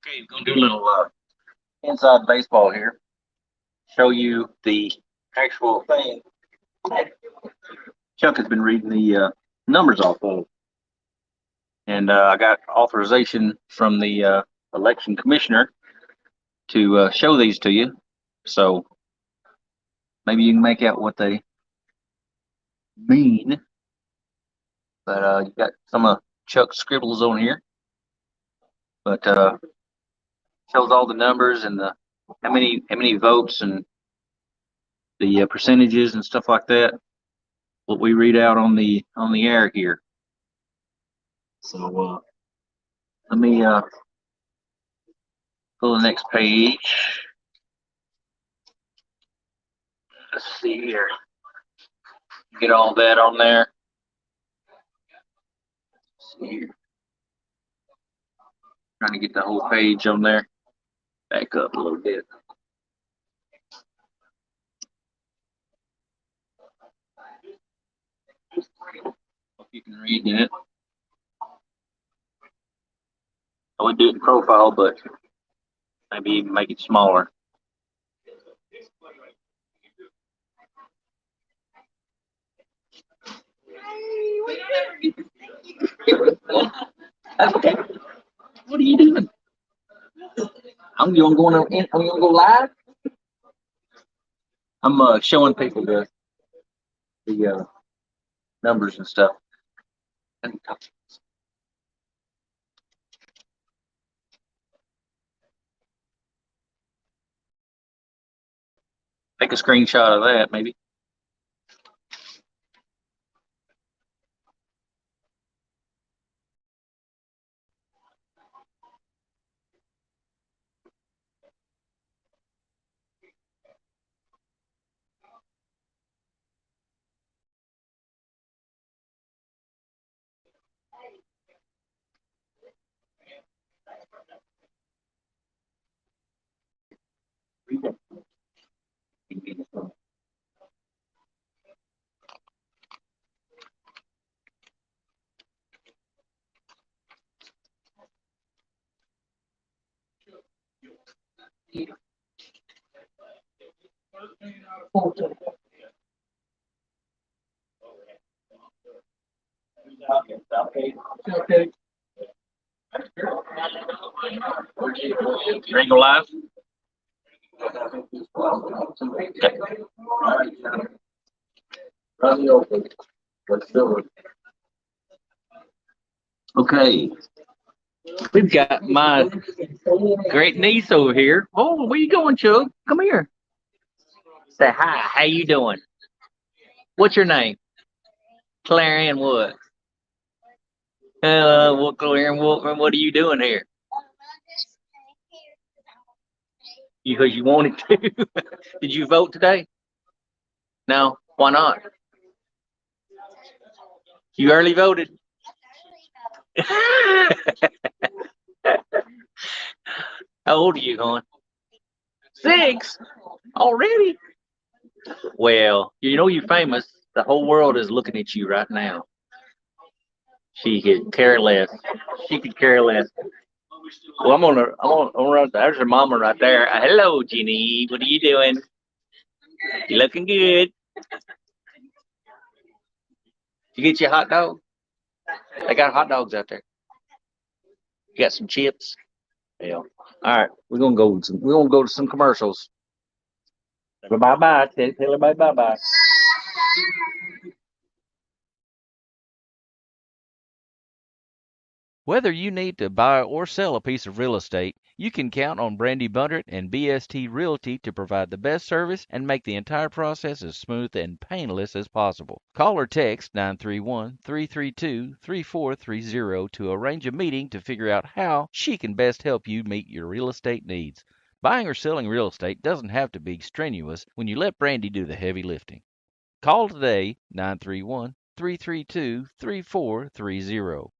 Okay, we're gonna do a little inside baseball here. Show you the actual thing. Chuck has been reading the numbers off of, and I got authorization from the election commissioner to show these to you. So maybe you can make out what they mean. But you got some of Chuck's scribbles on here. But shows all the numbers and the how many votes and the percentages and stuff like that. What we read out on the air here. So let me go to the next page. Let's see here. Get all that on there. Let's see here. Trying to get the whole page on there. Back up a little bit. Hope you can read it. I would do it in profile, but maybe even make it smaller. Okay. What are you doing? I'm gonna go live. I'm showing people the numbers and stuff. Take a screenshot of that, maybe. Okay. You ready to go live? Okay. We've got my great niece over here. Oh, where you going, Chuck? Come here. Say hi. How you doing? What's your name? Clarion what? What Clarion what are you doing here? Because you wanted to. Did you vote today? No. Why not? You early voted. How old are you, hon? 6 already? Well, you know you're famous. The whole world is looking at you right now. She could care less. She could care less. Well, I'm on. There's her mama right there. Hello, Jenny. What are you doing? You looking good. You get your hot dog? They got hot dogs out there. You got some chips? Yeah. All right, we're gonna go to some commercials. Bye bye. Tell everybody bye bye. Whether you need to buy or sell a piece of real estate, you can count on Brandy Bundert and BST Realty to provide the best service and make the entire process as smooth and painless as possible. Call or text 931-332-3430 to arrange a meeting to figure out how she can best help you meet your real estate needs. Buying or selling real estate doesn't have to be strenuous when you let Brandy do the heavy lifting. Call today 931-332-3430.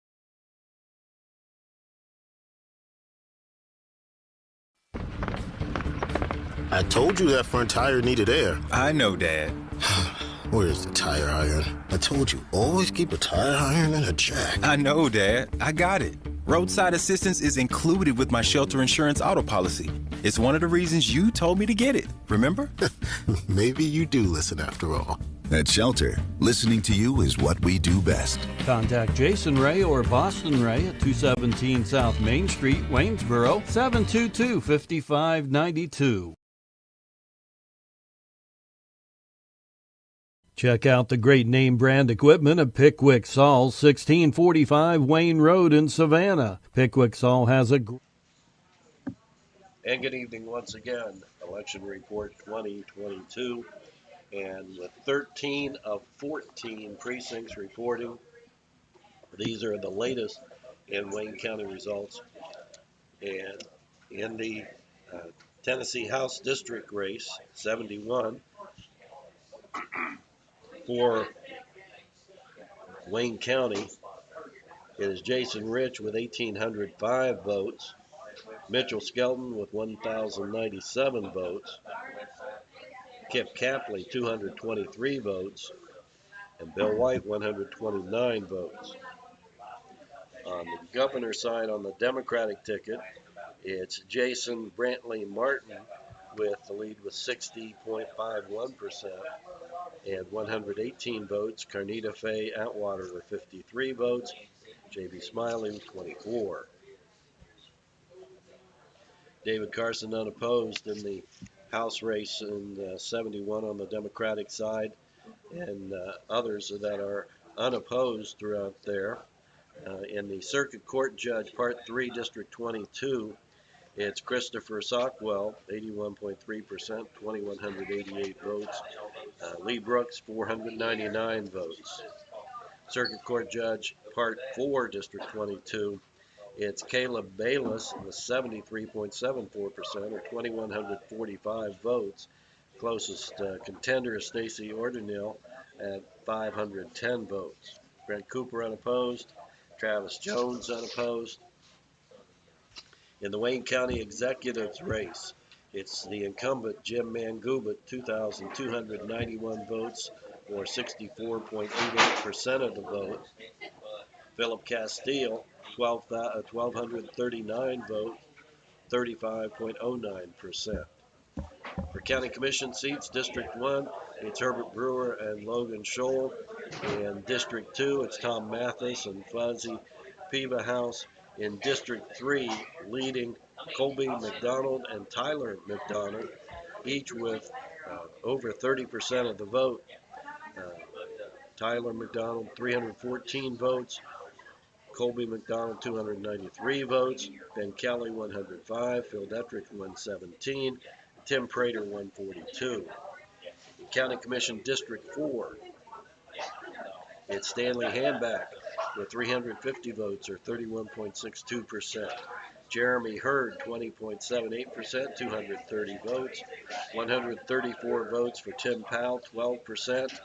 I told you that front tire needed air. I know, Dad. Where's the tire iron? I told you, always keep a tire iron and a jack. I know, Dad. I got it. Roadside assistance is included with my shelter insurance auto policy. It's one of the reasons you told me to get it, remember? Maybe you do listen after all. At Shelter, listening to you is what we do best. Contact Jason Ray or Boston Ray at 217 South Main Street, Waynesboro, 722-5592. Check out the great name brand equipment of Pickwick Saul, 1645 Wayne Road in Savannah. Pickwick Saul has a... And good evening once again. Election Report 2022. And with 13 of 14 precincts reporting, these are the latest in Wayne County results. And in the Tennessee House District race, 71, for Wayne County, it is Jason Rich with 1,805 votes, Mitchell Skelton with 1,097 votes, Kip Capley 223 votes, and Bill White 129 votes. On the governor's side, on the Democratic ticket, it's Jason Brantley Martin with the lead with 60.51% and 118 votes. Carnita Faye Atwater with 53 votes. J.B. Smiley with 24. David Carson unopposed in the House race in 71 on the Democratic side, and others that are unopposed throughout there. In the Circuit Court Judge Part 3, District 22, it's Christopher Sockwell, 81.3%, 2,188 votes. Lee Brooks, 499 votes. Circuit Court Judge Part 4, District 22, it's Caleb Bayless with 73.74%, or 2,145 votes. Closest contender is Stacey Ordonil at 510 votes. Brent Cooper unopposed. Travis Jones unopposed. In the Wayne County Executives race, it's the incumbent Jim Mangubit, 2,291 votes, or 64.88% of the vote. Philip Castile, 1,239 votes, 35.09%. For County Commission seats, District 1, it's Herbert Brewer and Logan Scholl. In District 2, it's Tom Mathis and Fuzzy Peebahouse. In District 3, leading Colby McDonald and Tyler McDonald, each with over 30% of the vote. Tyler McDonald, 314 votes. Colby McDonald, 293 votes. Ben Kelly, 105. Phil Detrick, 117. Tim Prater, 142. County Commission District 4, it's Stanley Handback with 350 votes, or 31.62%. Jeremy Hurd, 20.78%, 230 votes. 134 votes for Tim Powell, 12%.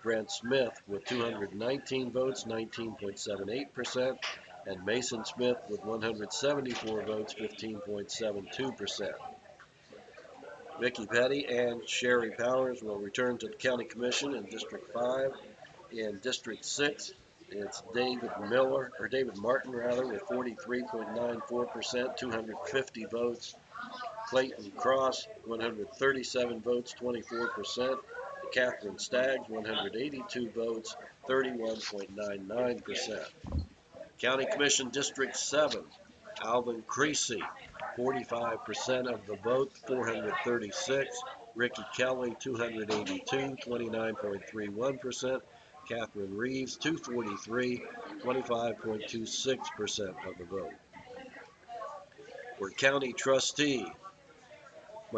Brent Smith with 219 votes, 19.78%. And Mason Smith with 174 votes, 15.72%. Vicki Petty and Sherry Powers will return to the County Commission in District 5. In District 6, it's David Martin with 43.94%, 250 votes. Clayton Cross, 137 votes, 24%. Catherine Staggs, 182 votes, 31.99%. County Commission District 7, Alvin Creasy, 45% of the vote, 436. Ricky Kelly, 282, 29.31%. Catherine Reeves, 243, 25.26% of the vote. For County Trustee,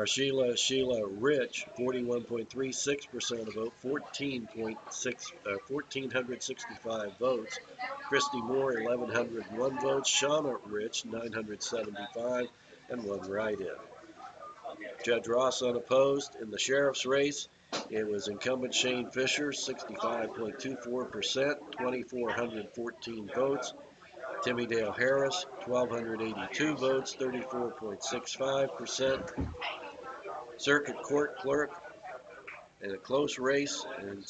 Sheila Rich, 41.36% of the vote, 1,465 votes. Christy Moore, 1,101 votes. Shauna Rich, 975, and one write-in. Judge Ross unopposed. In the sheriff's race, it was incumbent Shane Fisher, 65.24%, 2,414 votes. Timmy Dale Harris, 1,282 votes, 34.65%. Circuit Court Clerk in a close race, and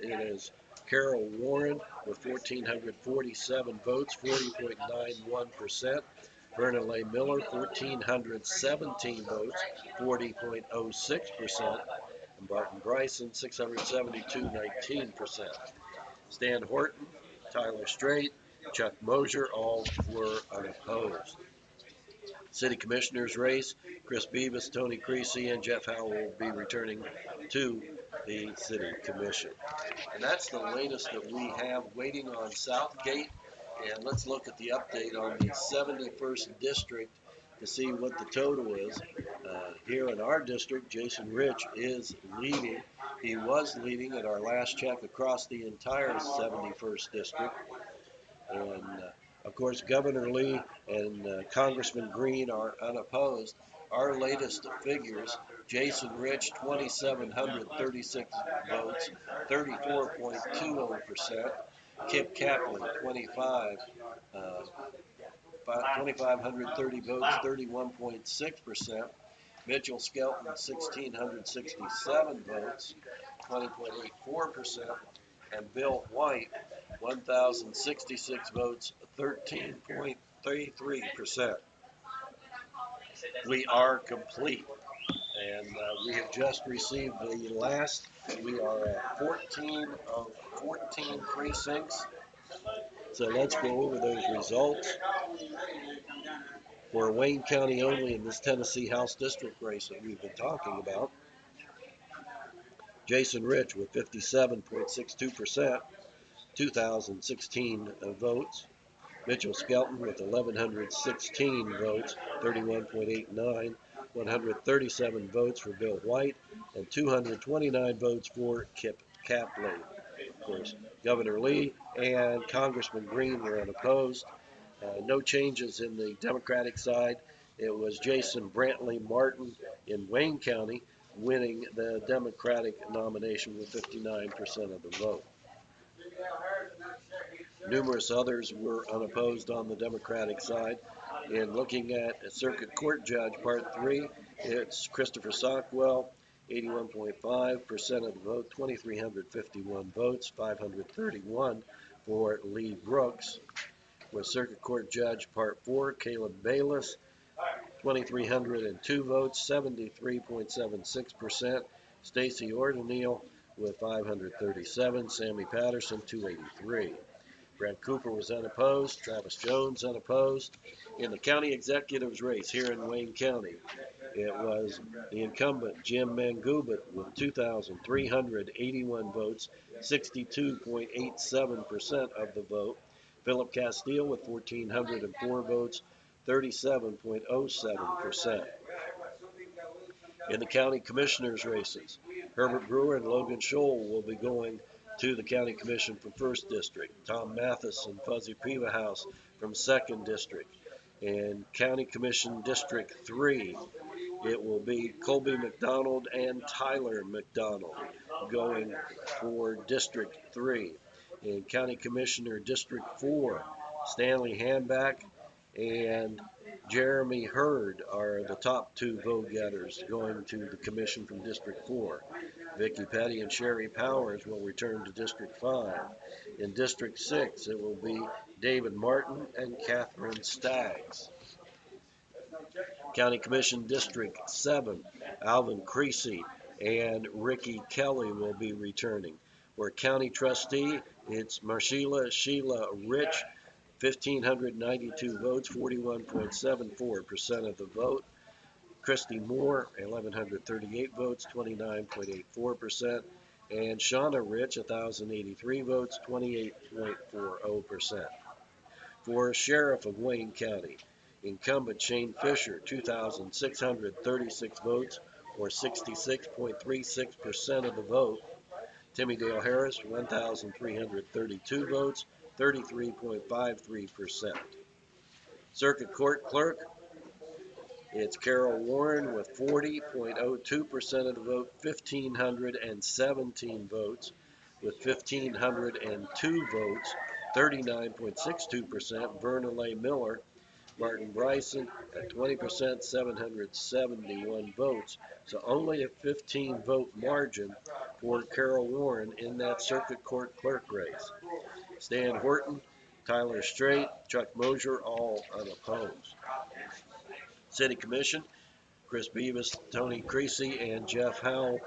it is Carol Warren with 1,447 votes, 40.91%. Vernon Lay Miller, 1,417 votes, 40.06%. And Barton Bryson, 672, 19%. Stan Horton, Tyler Strait, Chuck Mosier, all were unopposed. City Commissioners race, Chris Beavis, Tony Creasy, and Jeff Howell will be returning to the City Commission. And that's the latest that we have waiting on Southgate. And let's look at the update on the 71st District to see what the total is. Here in our district, Jason Rich is leading. He was leading at our last check across the entire 71st District. And of course, Governor Lee and Congressman Green are unopposed. Our latest figures, Jason Rich, 2,736 votes, 34.20%. Kip Kaplan, 2,530 votes, 31.6%. Mitchell Skelton, 1,667 votes, 20.84%. And Bill White, 1,066 votes, 13.33%. We are complete. And we have just received the last. We are at 14 of 14 precincts. So let's go over those results. For Wayne County only in this Tennessee House District race that we've been talking about. Jason Rich with 57.62%, 2,016 votes. Mitchell Skelton with 1,116 votes, 31.89, 137 votes for Bill White, and 229 votes for Kip Kaplan. Of course, Governor Lee and Congressman Green were unopposed. No changes in the Democratic side. It was Jason Brantley Martin in Wayne County winning the Democratic nomination with 59% of the vote. Numerous others were unopposed on the Democratic side. In looking at Circuit Court Judge Part 3, it's Christopher Sockwell, 81.5% of the vote, 2,351 votes, 531 for Lee Brooks. With Circuit Court Judge Part 4, Caleb Bayless, 2,302 votes, 73.76%. Stacy Ordonil with 537, Sammy Patterson, 283. Brad Cooper was unopposed, Travis Jones unopposed. In the county executives race here in Wayne County, it was the incumbent Jim Mangubit with 2,381 votes, 62.87% of the vote. Philip Castile with 1,404 votes, 37.07%. In the county commissioners races, Herbert Brewer and Logan Scholl will be going to the county commission from 1st District. Tom Mathis and Fuzzy Peevahouse from 2nd District. In County Commission District 3, it will be Colby McDonald and Tyler McDonald going for District 3. In County Commissioner District 4, Stanley Hanback and Jeremy Hurd are the top two vote getters going to the commission from District 4. Vicki Petty and Sherry Powers will return to District 5. In District 6, it will be David Martin and Catherine Staggs. County Commission District 7, Alvin Creasy and Ricky Kelly will be returning. For County Trustee, it's Marshila Sheila Rich, 1,592 votes, 41.74% of the vote. Christy Moore, 1,138 votes, 29.84%. And Shauna Rich, 1,083 votes, 28.40%. For Sheriff of Wayne County, incumbent Shane Fisher, 2,636 votes, or 66.36% of the vote. Timmy Dale Harris, 1,332 votes, 33.53%. Circuit Court Clerk, it's Carol Warren with 40.02% of the vote, 1,517 votes. With 1,502 votes, 39.62%. Verna Lay Miller Martin Bryson at 20%, 771 votes. So only a 15 vote margin for Carol Warren in that circuit court clerk race. Stan Horton, Tyler Strait, Chuck Mosier, all unopposed. City Commission, Chris Beavis, Tony Creasy, and Jeff Howell